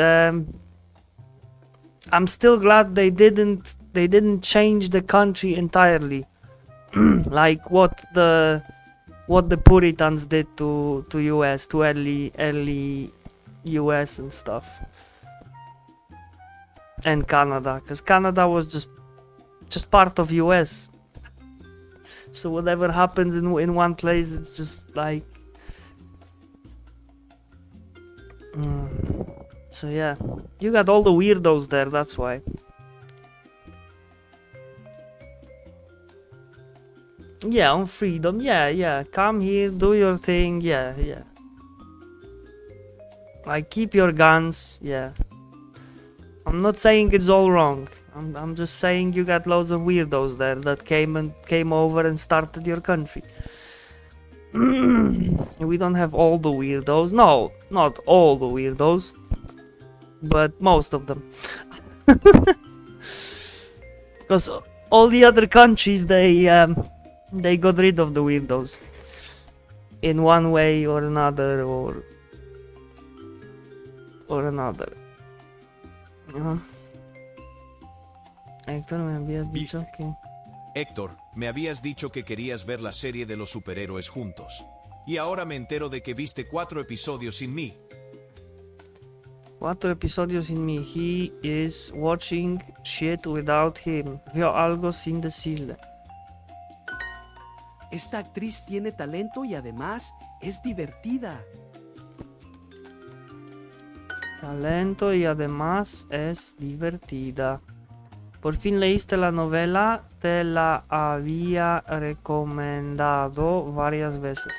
I'm still glad they didn't change the country entirely, like what the Puritans did to US, to early US and stuff, and Canada, because Canada was just part of US. So whatever happens in one place, it's just like. So yeah, you got all the weirdos there, that's why. Yeah, on freedom, yeah, come here, do your thing, yeah. Like, keep your guns, yeah. I'm not saying it's all wrong. I'm just saying you got loads of weirdos there that came over and started your country. We don't have all the weirdos. No, not all the weirdos, but most of them. Because all the other countries, they got rid of the weirdos in one way or another, or another. Héctor, me habías dicho que... Héctor, me habías dicho que querías ver la serie de los superhéroes juntos. Y ahora me entero de que viste 4 episodios sin mí. 4 episodios sin mí. He is watching shit without him. Vio algo sin decirle. Esta actriz tiene talento y además es divertida. Talento y además es divertida. Por fin leíste la novela, te la había recomendado varias veces.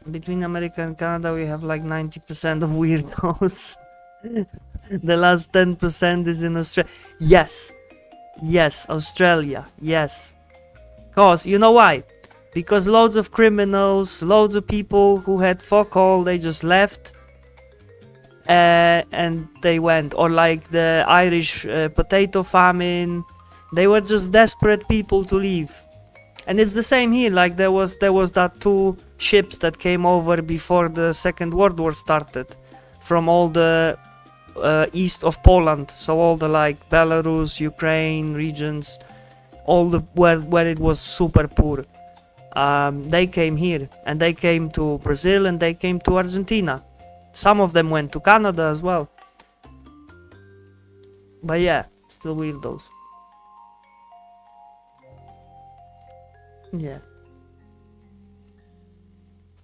Between America and Canada we have like 90% of weirdos. The last 10% is in Australia. Yes, Australia, yes. Cause, you know why? Because loads of criminals, loads of people who had fuck all, they just left. And they went, or like the Irish potato famine, they were just desperate people to leave. And it's the same here, like there was that 2 ships that came over before the Second World War started from all the east of Poland, so all the like Belarus, Ukraine regions, all the where it was super poor. They came here, and they came to Brazil, and they came to Argentina. Some of them went to Canada as well. But yeah, still weirdos. Yeah.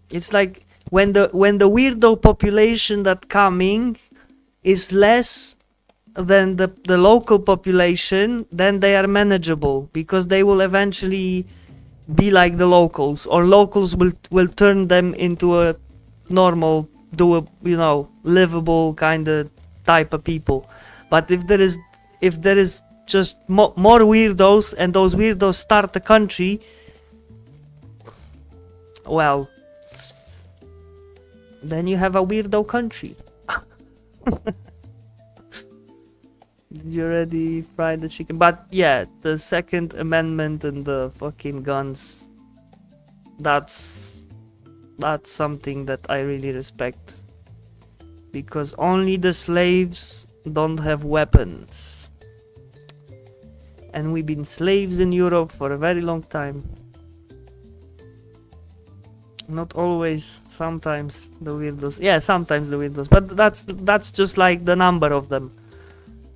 It's like when the weirdo population that coming is less than the local population, then they are manageable, because they will eventually be like the locals, or locals will turn them into a normal, livable kind of type of people. But if there is just more weirdos, and those weirdos start the country, well, then you have a weirdo country. Did you already fry the chicken? But yeah, the Second Amendment and the fucking guns, that's something that I really respect. Because only the slaves don't have weapons. And we've been slaves in Europe for a very long time. Not always, sometimes the weirdos. Yeah, sometimes the weirdos. But that's just like the number of them.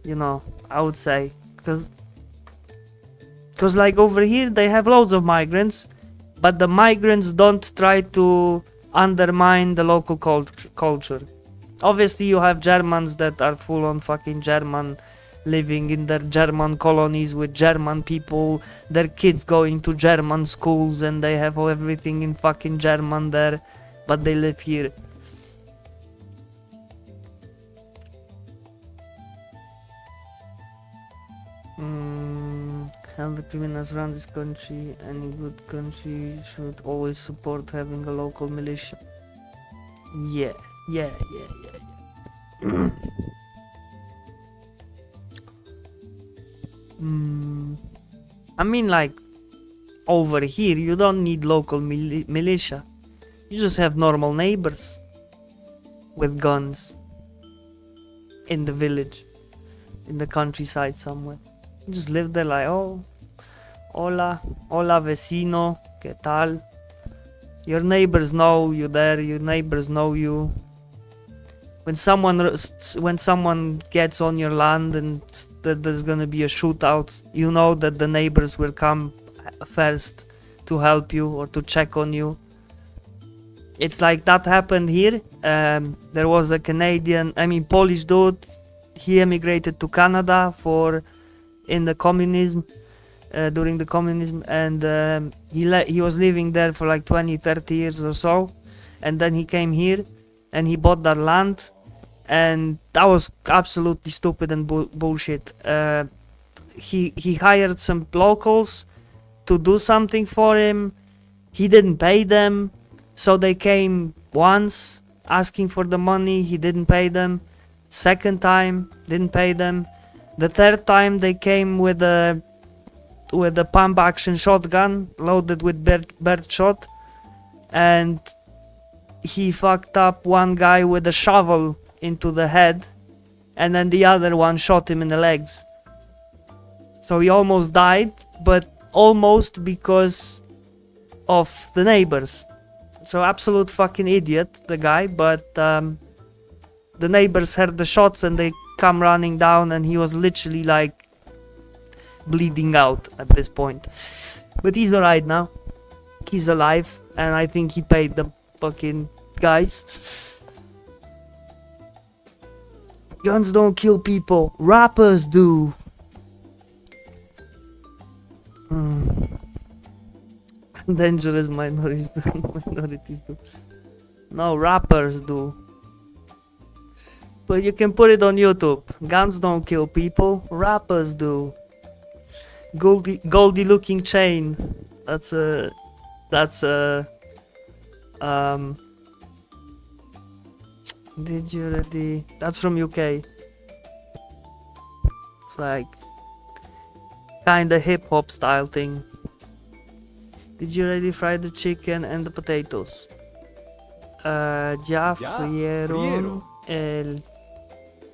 You know, I would say. Because like over here, they have loads of migrants. But the migrants don't try to undermine the local culture. Obviously, you have Germans that are full on fucking German, living in their German colonies with German people, their kids going to German schools, and they have everything in fucking German there, but they live here. Help the criminals around this country. Any good country should always support having a local militia. Yeah. I mean, like, over here, you don't need local militia. You just have normal neighbors with guns in the village, in the countryside somewhere. You just live there like, oh, hola vecino, ¿qué tal? Your neighbors know you there, your neighbors know you. When someone gets on your land and there's gonna be a shootout, you know that the neighbors will come first to help you or to check on you. It's like that happened here. There was a Polish dude. He emigrated to Canada during the communism, and he was living there for like 20-30 years or so, and then he came here and he bought that land, and that was absolutely stupid and bullshit. He hired some locals to do something for him. He didn't pay them, so they came once asking for the money. He didn't pay them. Second time, didn't pay them. The third time they came with a pump action shotgun loaded with bird shot, and he fucked up one guy with a shovel into the head, and then the other one shot him in the legs. So he almost died, but almost because of the neighbors. So absolute fucking idiot, the guy, but the neighbors heard the shots and they come running down, and he was literally like bleeding out at this point. But he's alright now. He's alive, and I think he paid the fucking guys. Guns don't kill people. Rappers do. Dangerous minorities do. No, rappers do. But you can put it on YouTube. Guns don't kill people. Rappers do. Goldie looking chain. That's a did you already? That's from UK. It's like kinda hip hop style thing. Did you already fry the chicken and the potatoes? Ya frieron el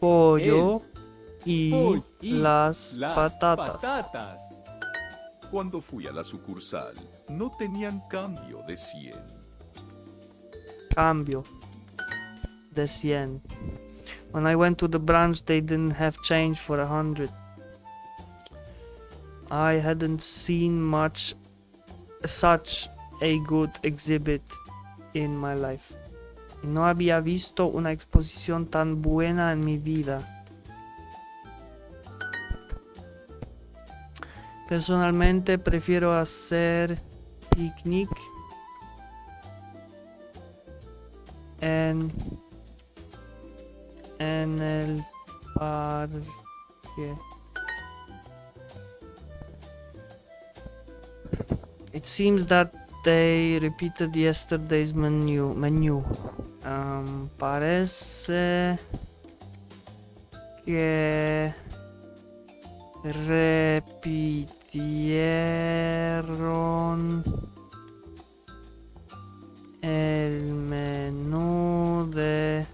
pollo y las patatas. Cuando fui a la sucursal, no tenían cambio de 100. Cambio de 100. When I went to the branch, they didn't have change for 100. I hadn't seen such a good exhibit in my life. No había visto una exposición tan buena en mi vida. Personalmente prefiero hacer picnic en el parque. It seems that they repeated yesterday's menu. Parece que repitieron el menú de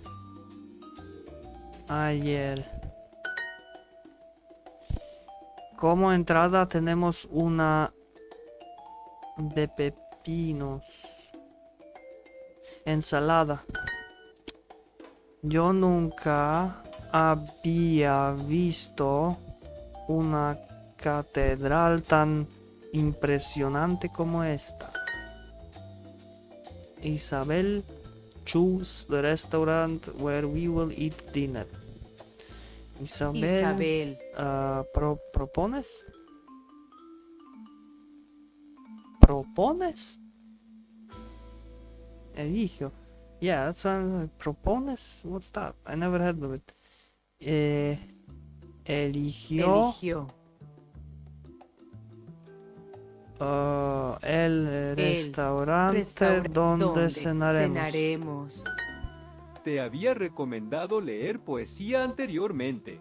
ayer. Como entrada tenemos una de pepinos. Ensalada. Yo nunca había visto una catedral tan impresionante como esta. Isabel, choose the restaurant where we will eat dinner. Isabel, ¿propones? ¿Propones? Eligio. Yeah, that's what I'm like. ¿Propones? What's that? I never heard of it. Eligió. El restaurante donde cenaremos. Te había recomendado leer poesía anteriormente.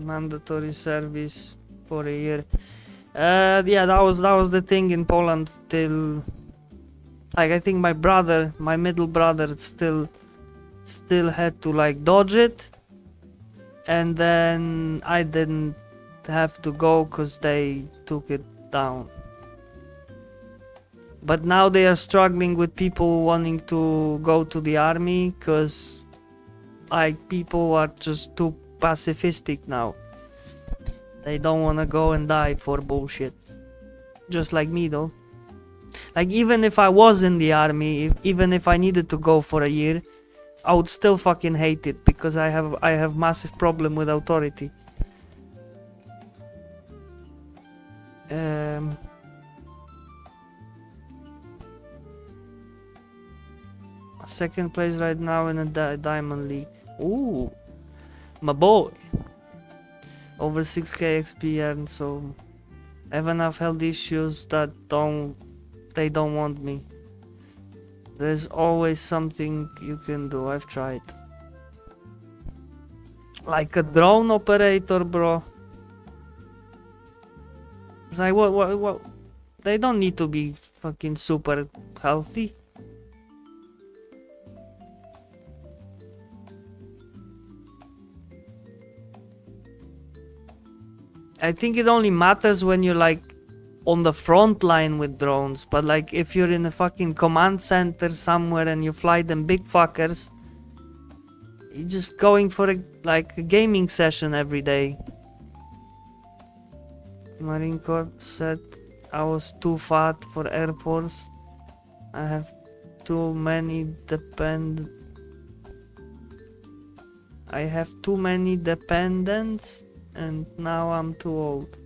Mandatory service for a year. Yeah, that was the thing in Poland till, like, I think my middle brother still had to like dodge it, and then I didn't have to go because they took it down. But now they are struggling with people wanting to go to the army because, like, people are just too pacifistic now. They don't want to go and die for bullshit. Just like me, though. Like, even if I was in the army, even if I needed to go for a year, I would still fucking hate it because I have massive problem with authority. Second place right now in a Diamond League. Ooh, my boy. Over 6k XP, and so I have enough health issues that they don't want me. There's always something you can do. I've tried. Like a drone operator, bro. It's like, what? They don't need to be fucking super healthy. I think it only matters when you're like on the front line with drones, but like if you're in a fucking command center somewhere and you fly them big fuckers, you're just going for a gaming session every day. Marine Corps said I was too fat for Air Force. I have too many dependents, and now I'm too old.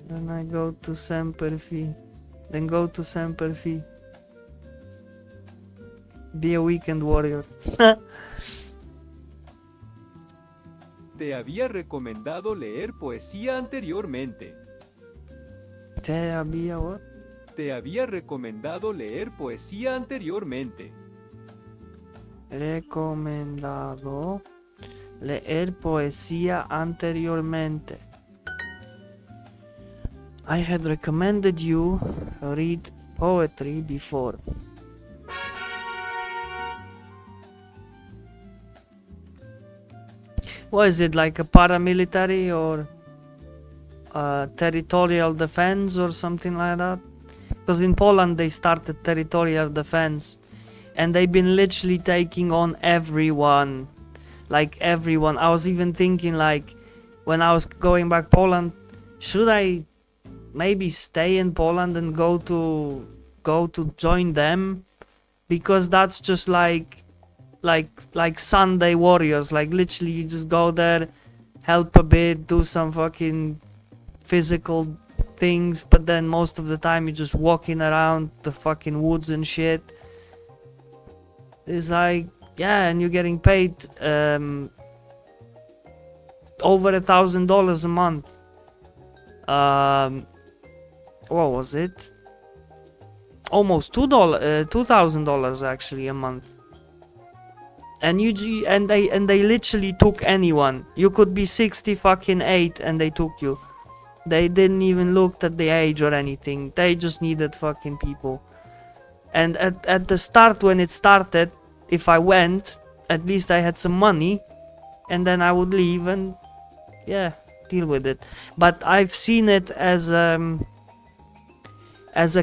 Then I go to Semper Fi. Be a weekend warrior. Te había recomendado leer poesía anteriormente. Te había what? Te había recomendado leer poesía anteriormente. Recomendado leer poesía anteriormente. I had recommended you read poetry before. What is it, like a paramilitary or territorial defense or something like that? Because in Poland they started territorial defense and they've been literally taking on everyone. Like everyone. I was even thinking, like, when I was going back Poland, should I maybe stay in Poland and go to join them? Because that's just like Sunday warriors. Like literally you just go there, help a bit, do some fucking physical things, but then most of the time you're just walking around the fucking woods and shit. It's like, yeah, and you're getting paid over $1,000 a month. What was it? Almost $2,000 actually a month. And they literally took anyone. You could be 68 and they took you. They didn't even look at the age or anything. They just needed fucking people. And at the start, when it started, if I went, at least I had some money, and then I would leave and yeah, deal with it. But I've seen it as a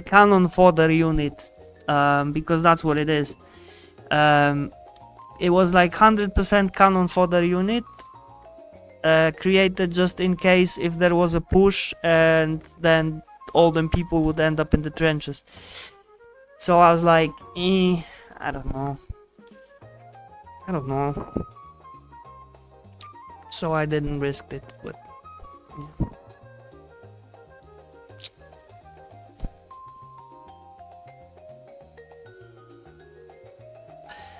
cannon fodder unit, because that's what it is. It was like 100% cannon fodder unit, created just in case if there was a push, and then all them people would end up in the trenches. So I was like, I don't know. So I didn't risk it, but yeah.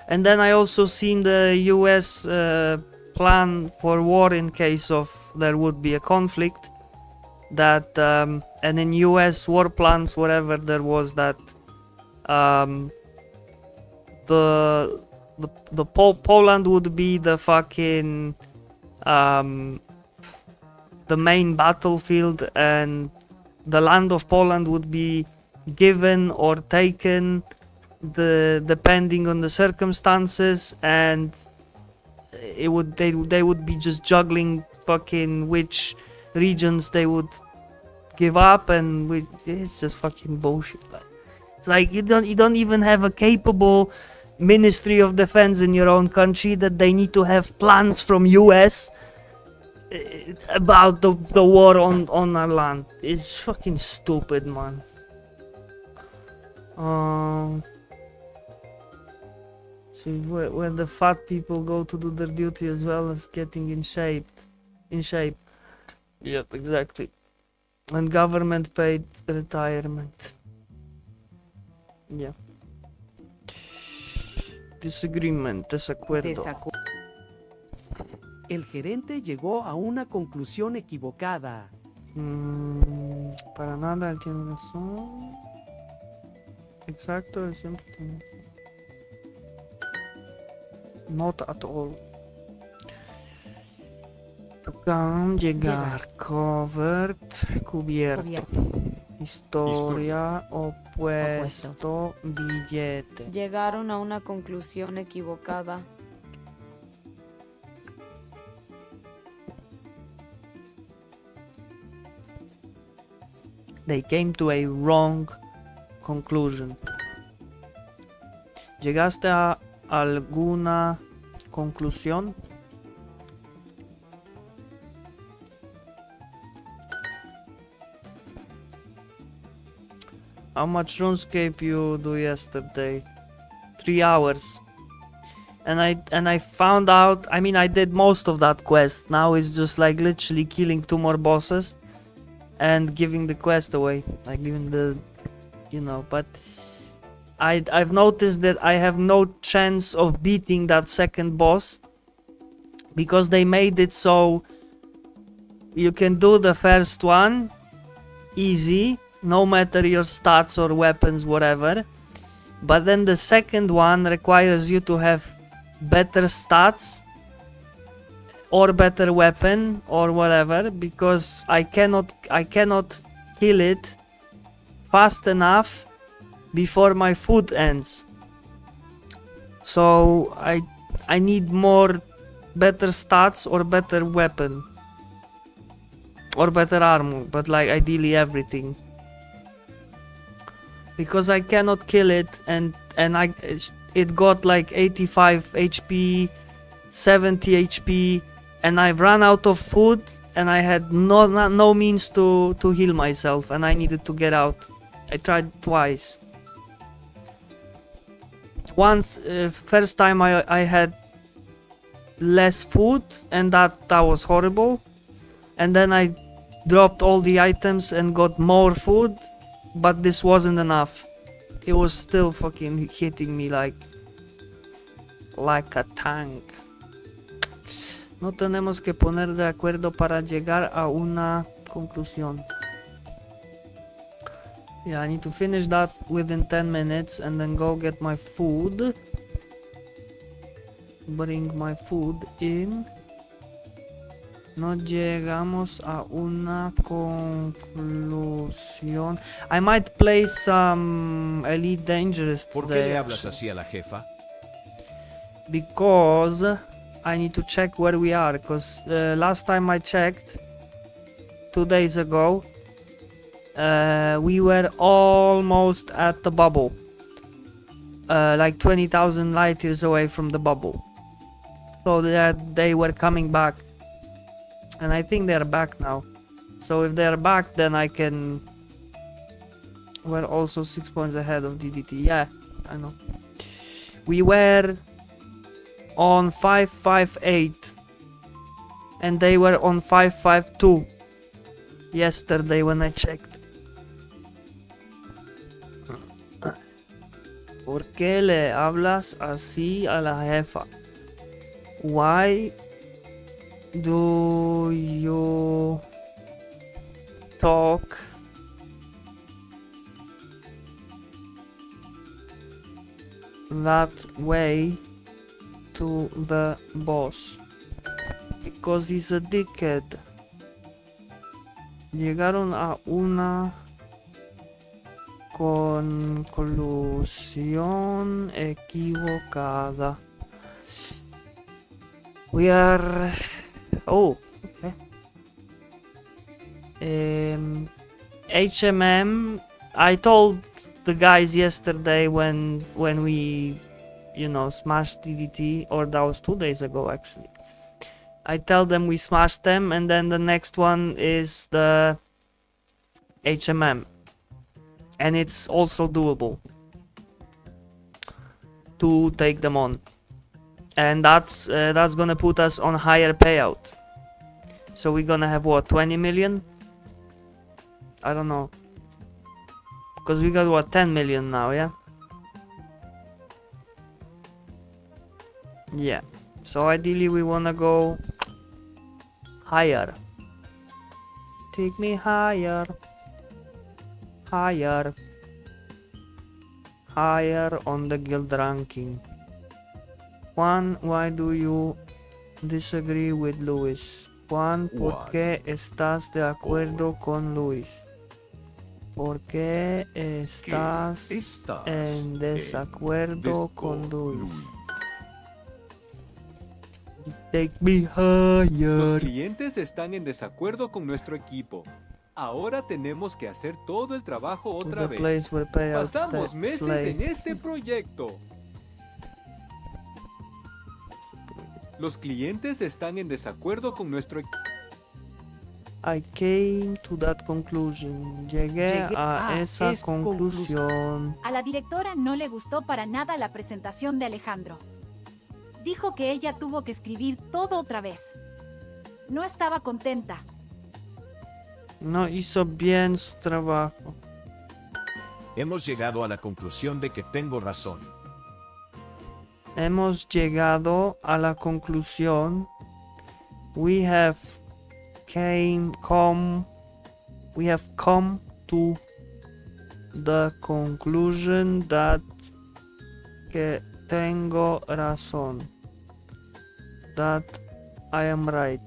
And then I also seen the US plan for war in case of there would be a conflict. That and in US war plans, whatever there was, that Poland would be the fucking the main battlefield, and the land of Poland would be given or taken depending on the circumstances, and they would be just juggling fucking which regions they would give up, and it's just fucking bullshit. It's like you don't even have a capable Ministry of Defense in your own country, that they need to have plans from US about the war on our land. It's fucking stupid, man. See, where the fat people go to do their duty as well as getting in shape. Yep, exactly. And government paid retirement. Yeah. Desacuerdo. El gerente llegó a una conclusión equivocada. Para nada, él tiene razón. Exacto, él siempre tiene razón. Not at all. Llegar. Covered. Cubierto. Historia. Opuesto. Billete. Llegaron a una conclusión equivocada. They came to a wrong conclusion. ¿Llegaste a alguna conclusión? How much RuneScape you do yesterday? 3 hours. And I found out, I mean, I did most of that quest. Now it's just like literally killing 2 more bosses and giving the quest away, like giving the, you know. But I've noticed that I have no chance of beating that second boss, because they made it so you can do the first one easy, no matter your stats or weapons, whatever. But then the second one requires you to have better stats or better weapon or whatever, because I cannot kill it fast enough before my food ends. So I need more better stats or better weapon or better armor, but like ideally everything, because I cannot kill it, and it got like 85 HP, 70 HP, and I've run out of food, and I had no means to heal myself, and I needed to get out. I tried twice. Once, first time I had less food, and that was horrible. And then I dropped all the items and got more food, but this wasn't enough. He was still fucking hitting me like a tank. No tenemos que poner de acuerdo para llegar a una conclusión. Yeah, I need to finish that within 10 minutes and then go get my food. Bring my food in. No llegamos a una conclusión. I might play some Elite Dangerous ¿Por qué today, le hablas actually. así a la jefa? Because I need to check where we are. Because last time I checked, 2 days ago, we were almost at the bubble. Like 20,000 light years away from the bubble. So that they were coming back. And I think they're back now. So if they're back, then I can... We're also 6 points ahead of DDT. Yeah, I know. We were on 558. And they were on 552. Yesterday when I checked. ¿Por qué le hablas así a la jefa? Why do you talk that way to the boss? Because he's a dickhead. Llegaron a una conclusión equivocada. We are... Oh, okay. HMM. I told the guys yesterday when we, you know, smashed DDT, or that was 2 days ago actually. I tell them we smashed them, and then the next one is the HMM, and it's also doable to take them on. And that's gonna put us on higher payout. So we're gonna have what, 20 million? I don't know. Because we got what, 10 million now, yeah? Yeah. So ideally we wanna go higher. Take me higher. Higher. Higher on the guild ranking. Juan, why do you disagree with Luis? Juan, ¿por qué estás de acuerdo con Luis? ¿Por qué estás en desacuerdo con Luis? Take me higher. Los clientes están en desacuerdo con nuestro equipo. Ahora tenemos que hacer todo el trabajo otra The vez. place where payouts Pasamos meses slay. en este proyecto. Los clientes están en desacuerdo con nuestro equipo. I came to that conclusion. Llegué a esa conclusión. A la directora no le gustó para nada la presentación de Alejandro. Dijo que ella tuvo que escribir todo otra vez. No estaba contenta. No hizo bien su trabajo. Hemos llegado a la conclusión de que tengo razón. Hemos llegado a la conclusión. We have come to the conclusion that que tengo razón. That I am right.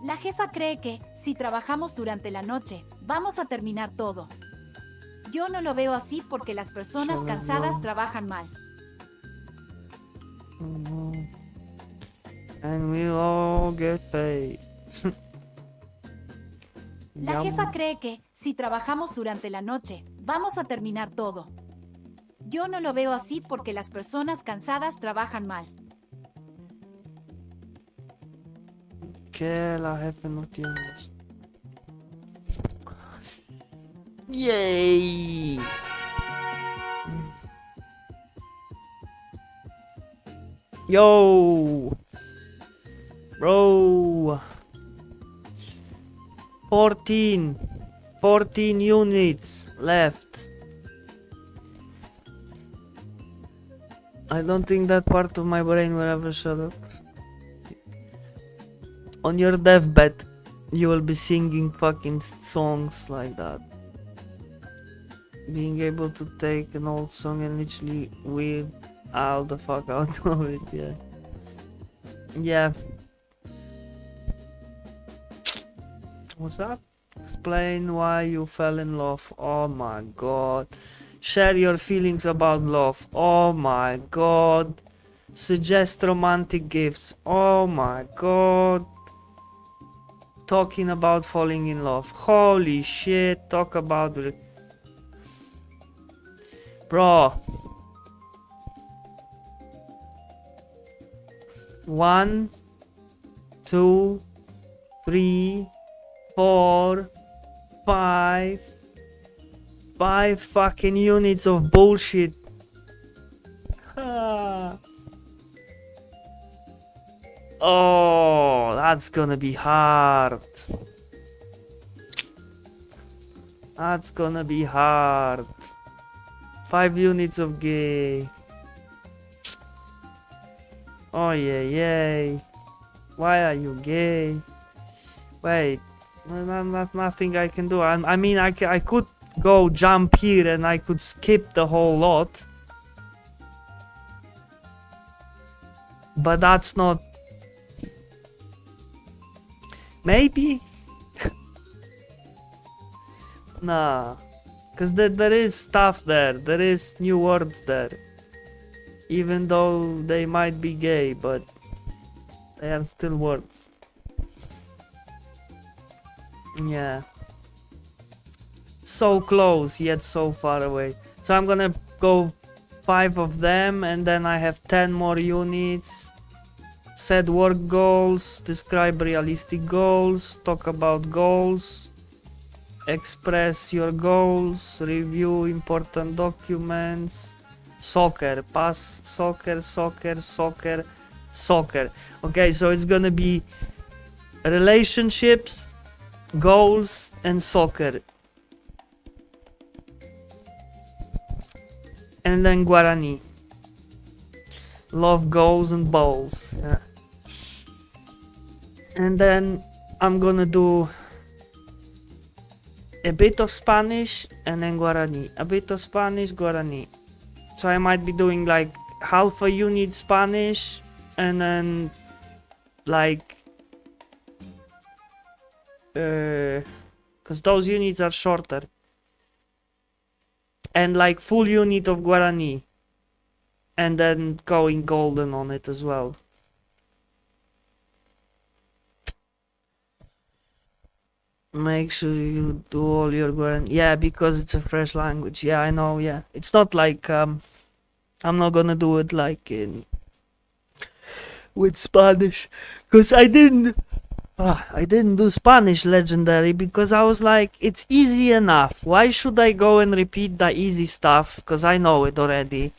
La jefa cree que, si trabajamos durante la noche, vamos a terminar todo. Yo no lo veo así porque las personas Solo cansadas yo. trabajan mal. And we all get paid. La jefa cree que, si trabajamos durante la noche, vamos a terminar todo. Yo no lo veo así porque las personas cansadas trabajan mal. Que la jefe no tiene eso. Yay. Yo, bro. 14. 14 units left. I don't think that part of my brain will ever shut up. On your deathbed, you will be singing fucking songs like that. Being able to take an old song and literally weird all the fuck out of it, yeah. Yeah. What's up? Explain why you fell in love. Oh my god. Share your feelings about love. Oh my god. Suggest romantic gifts. Oh my god. Talking about falling in love. Holy shit. Talk about it. Bro. 1, 2, 3, 4, 5. 5 fucking units of bullshit. Oh, that's gonna be hard. That's gonna be hard. 5 units of gay. Oh yeah, yay. Why are you gay? Wait, nothing I can do. I mean, I could go jump here and I could skip the whole lot. But that's not... Maybe? Nah. Because there is stuff there. There is new words there. Even though they might be gay, but they are still words. Yeah. So close, yet so far away. So I'm gonna go 5 of them, and then I have 10 more units. Set work goals, describe realistic goals, talk about goals, express your goals, review important documents, soccer, pass, soccer, soccer, soccer, soccer. Okay, so it's gonna be relationships, goals, and soccer. And then Guarani. Love, goals, and bowls. Yeah. And then I'm gonna do a bit of Spanish and then Guarani. A bit of Spanish, Guarani. So I might be doing like half a unit Spanish and then like because those units are shorter. And like full unit of Guarani. And then going golden on it as well. Make sure you do all your Guarani. Yeah, because it's a fresh language. Yeah, I know, yeah. It's not like I'm not gonna do it like in with Spanish. Because I didn't do Spanish legendary because I was like, it's easy enough. Why should I go and repeat the easy stuff? Because I know it already.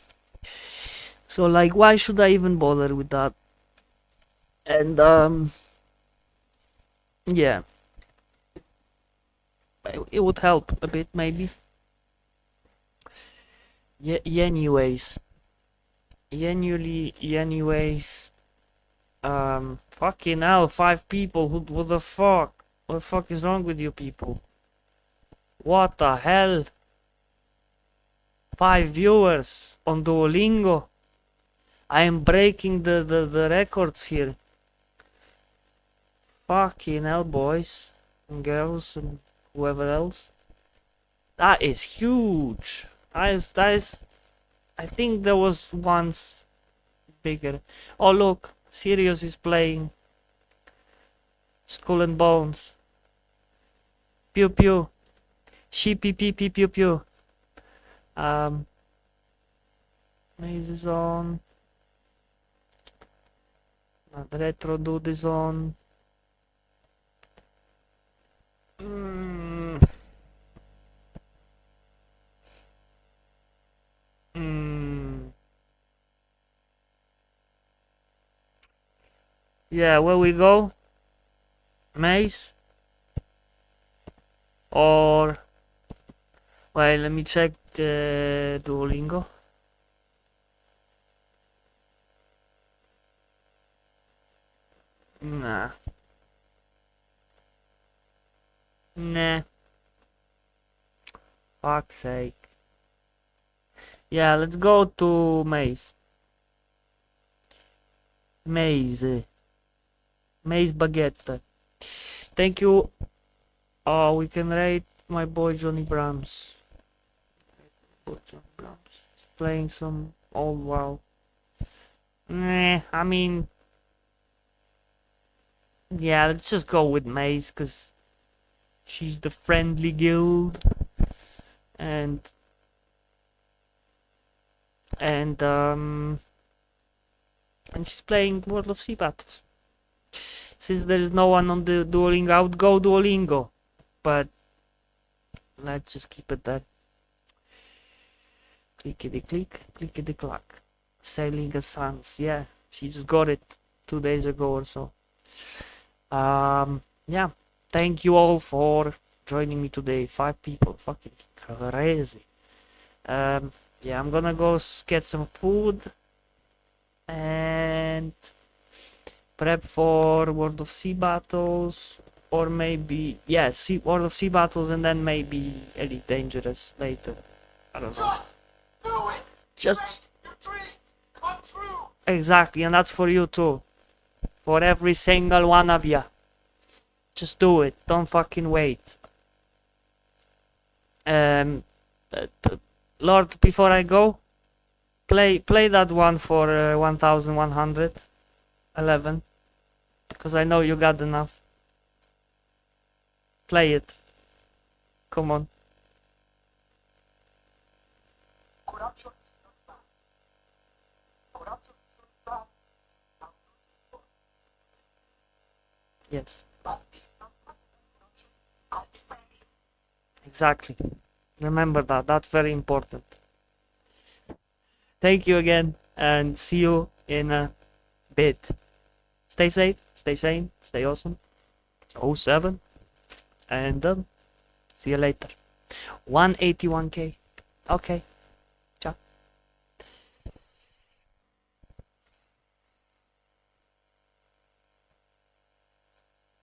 So like, why should I even bother with that? And yeah, it would help a bit maybe. Yeah, anyways, fucking hell, 5 people. What the fuck? What the fuck is wrong with you people? What the hell? 5 viewers on Duolingo. I am breaking the records here. Fucking hell, boys and girls and whoever else. That is huge. That is. I think there was once bigger. Oh look, Sirius is playing Skull and Bones. Pew pew. Sheepy pee pee pew pew. Maze is on. The retro dude is on. Yeah, where we go? Maze? Or wait, let me check the Duolingo. Nah. Nah. Fuck's sake. Yeah, let's go to Maze. Maze. Maze Baguette. Thank you. Oh, we can rate my boy Johnny Brahms. He's playing some old WoW. Nah, I mean, yeah, let's just go with Maze, because she's the friendly guild. And she's playing World of Sea Battles. Since there is no one on the Duolingo, I would go Duolingo, but let's just keep it there. Clickety click, clickety clack. Sailing as Suns, yeah, she just got it 2 days ago or so. Yeah, thank you all for joining me today. 5 people, fucking crazy. Yeah, I'm gonna go get some food and prep for World of Sea Battles, or maybe, yeah, World of Sea Battles, and then maybe Elite Dangerous later. I don't know. Just exactly, and that's for you too. For every single one of you. Just do it. Don't fucking wait. Lord, before I go, play that one for 1111, because I know you got enough. Play it. Come on. Yes. Exactly. Remember that. That's very important. Thank you again, and see you in a bit. Stay safe, stay sane, stay awesome. 07. And see you later. 181k. Okay.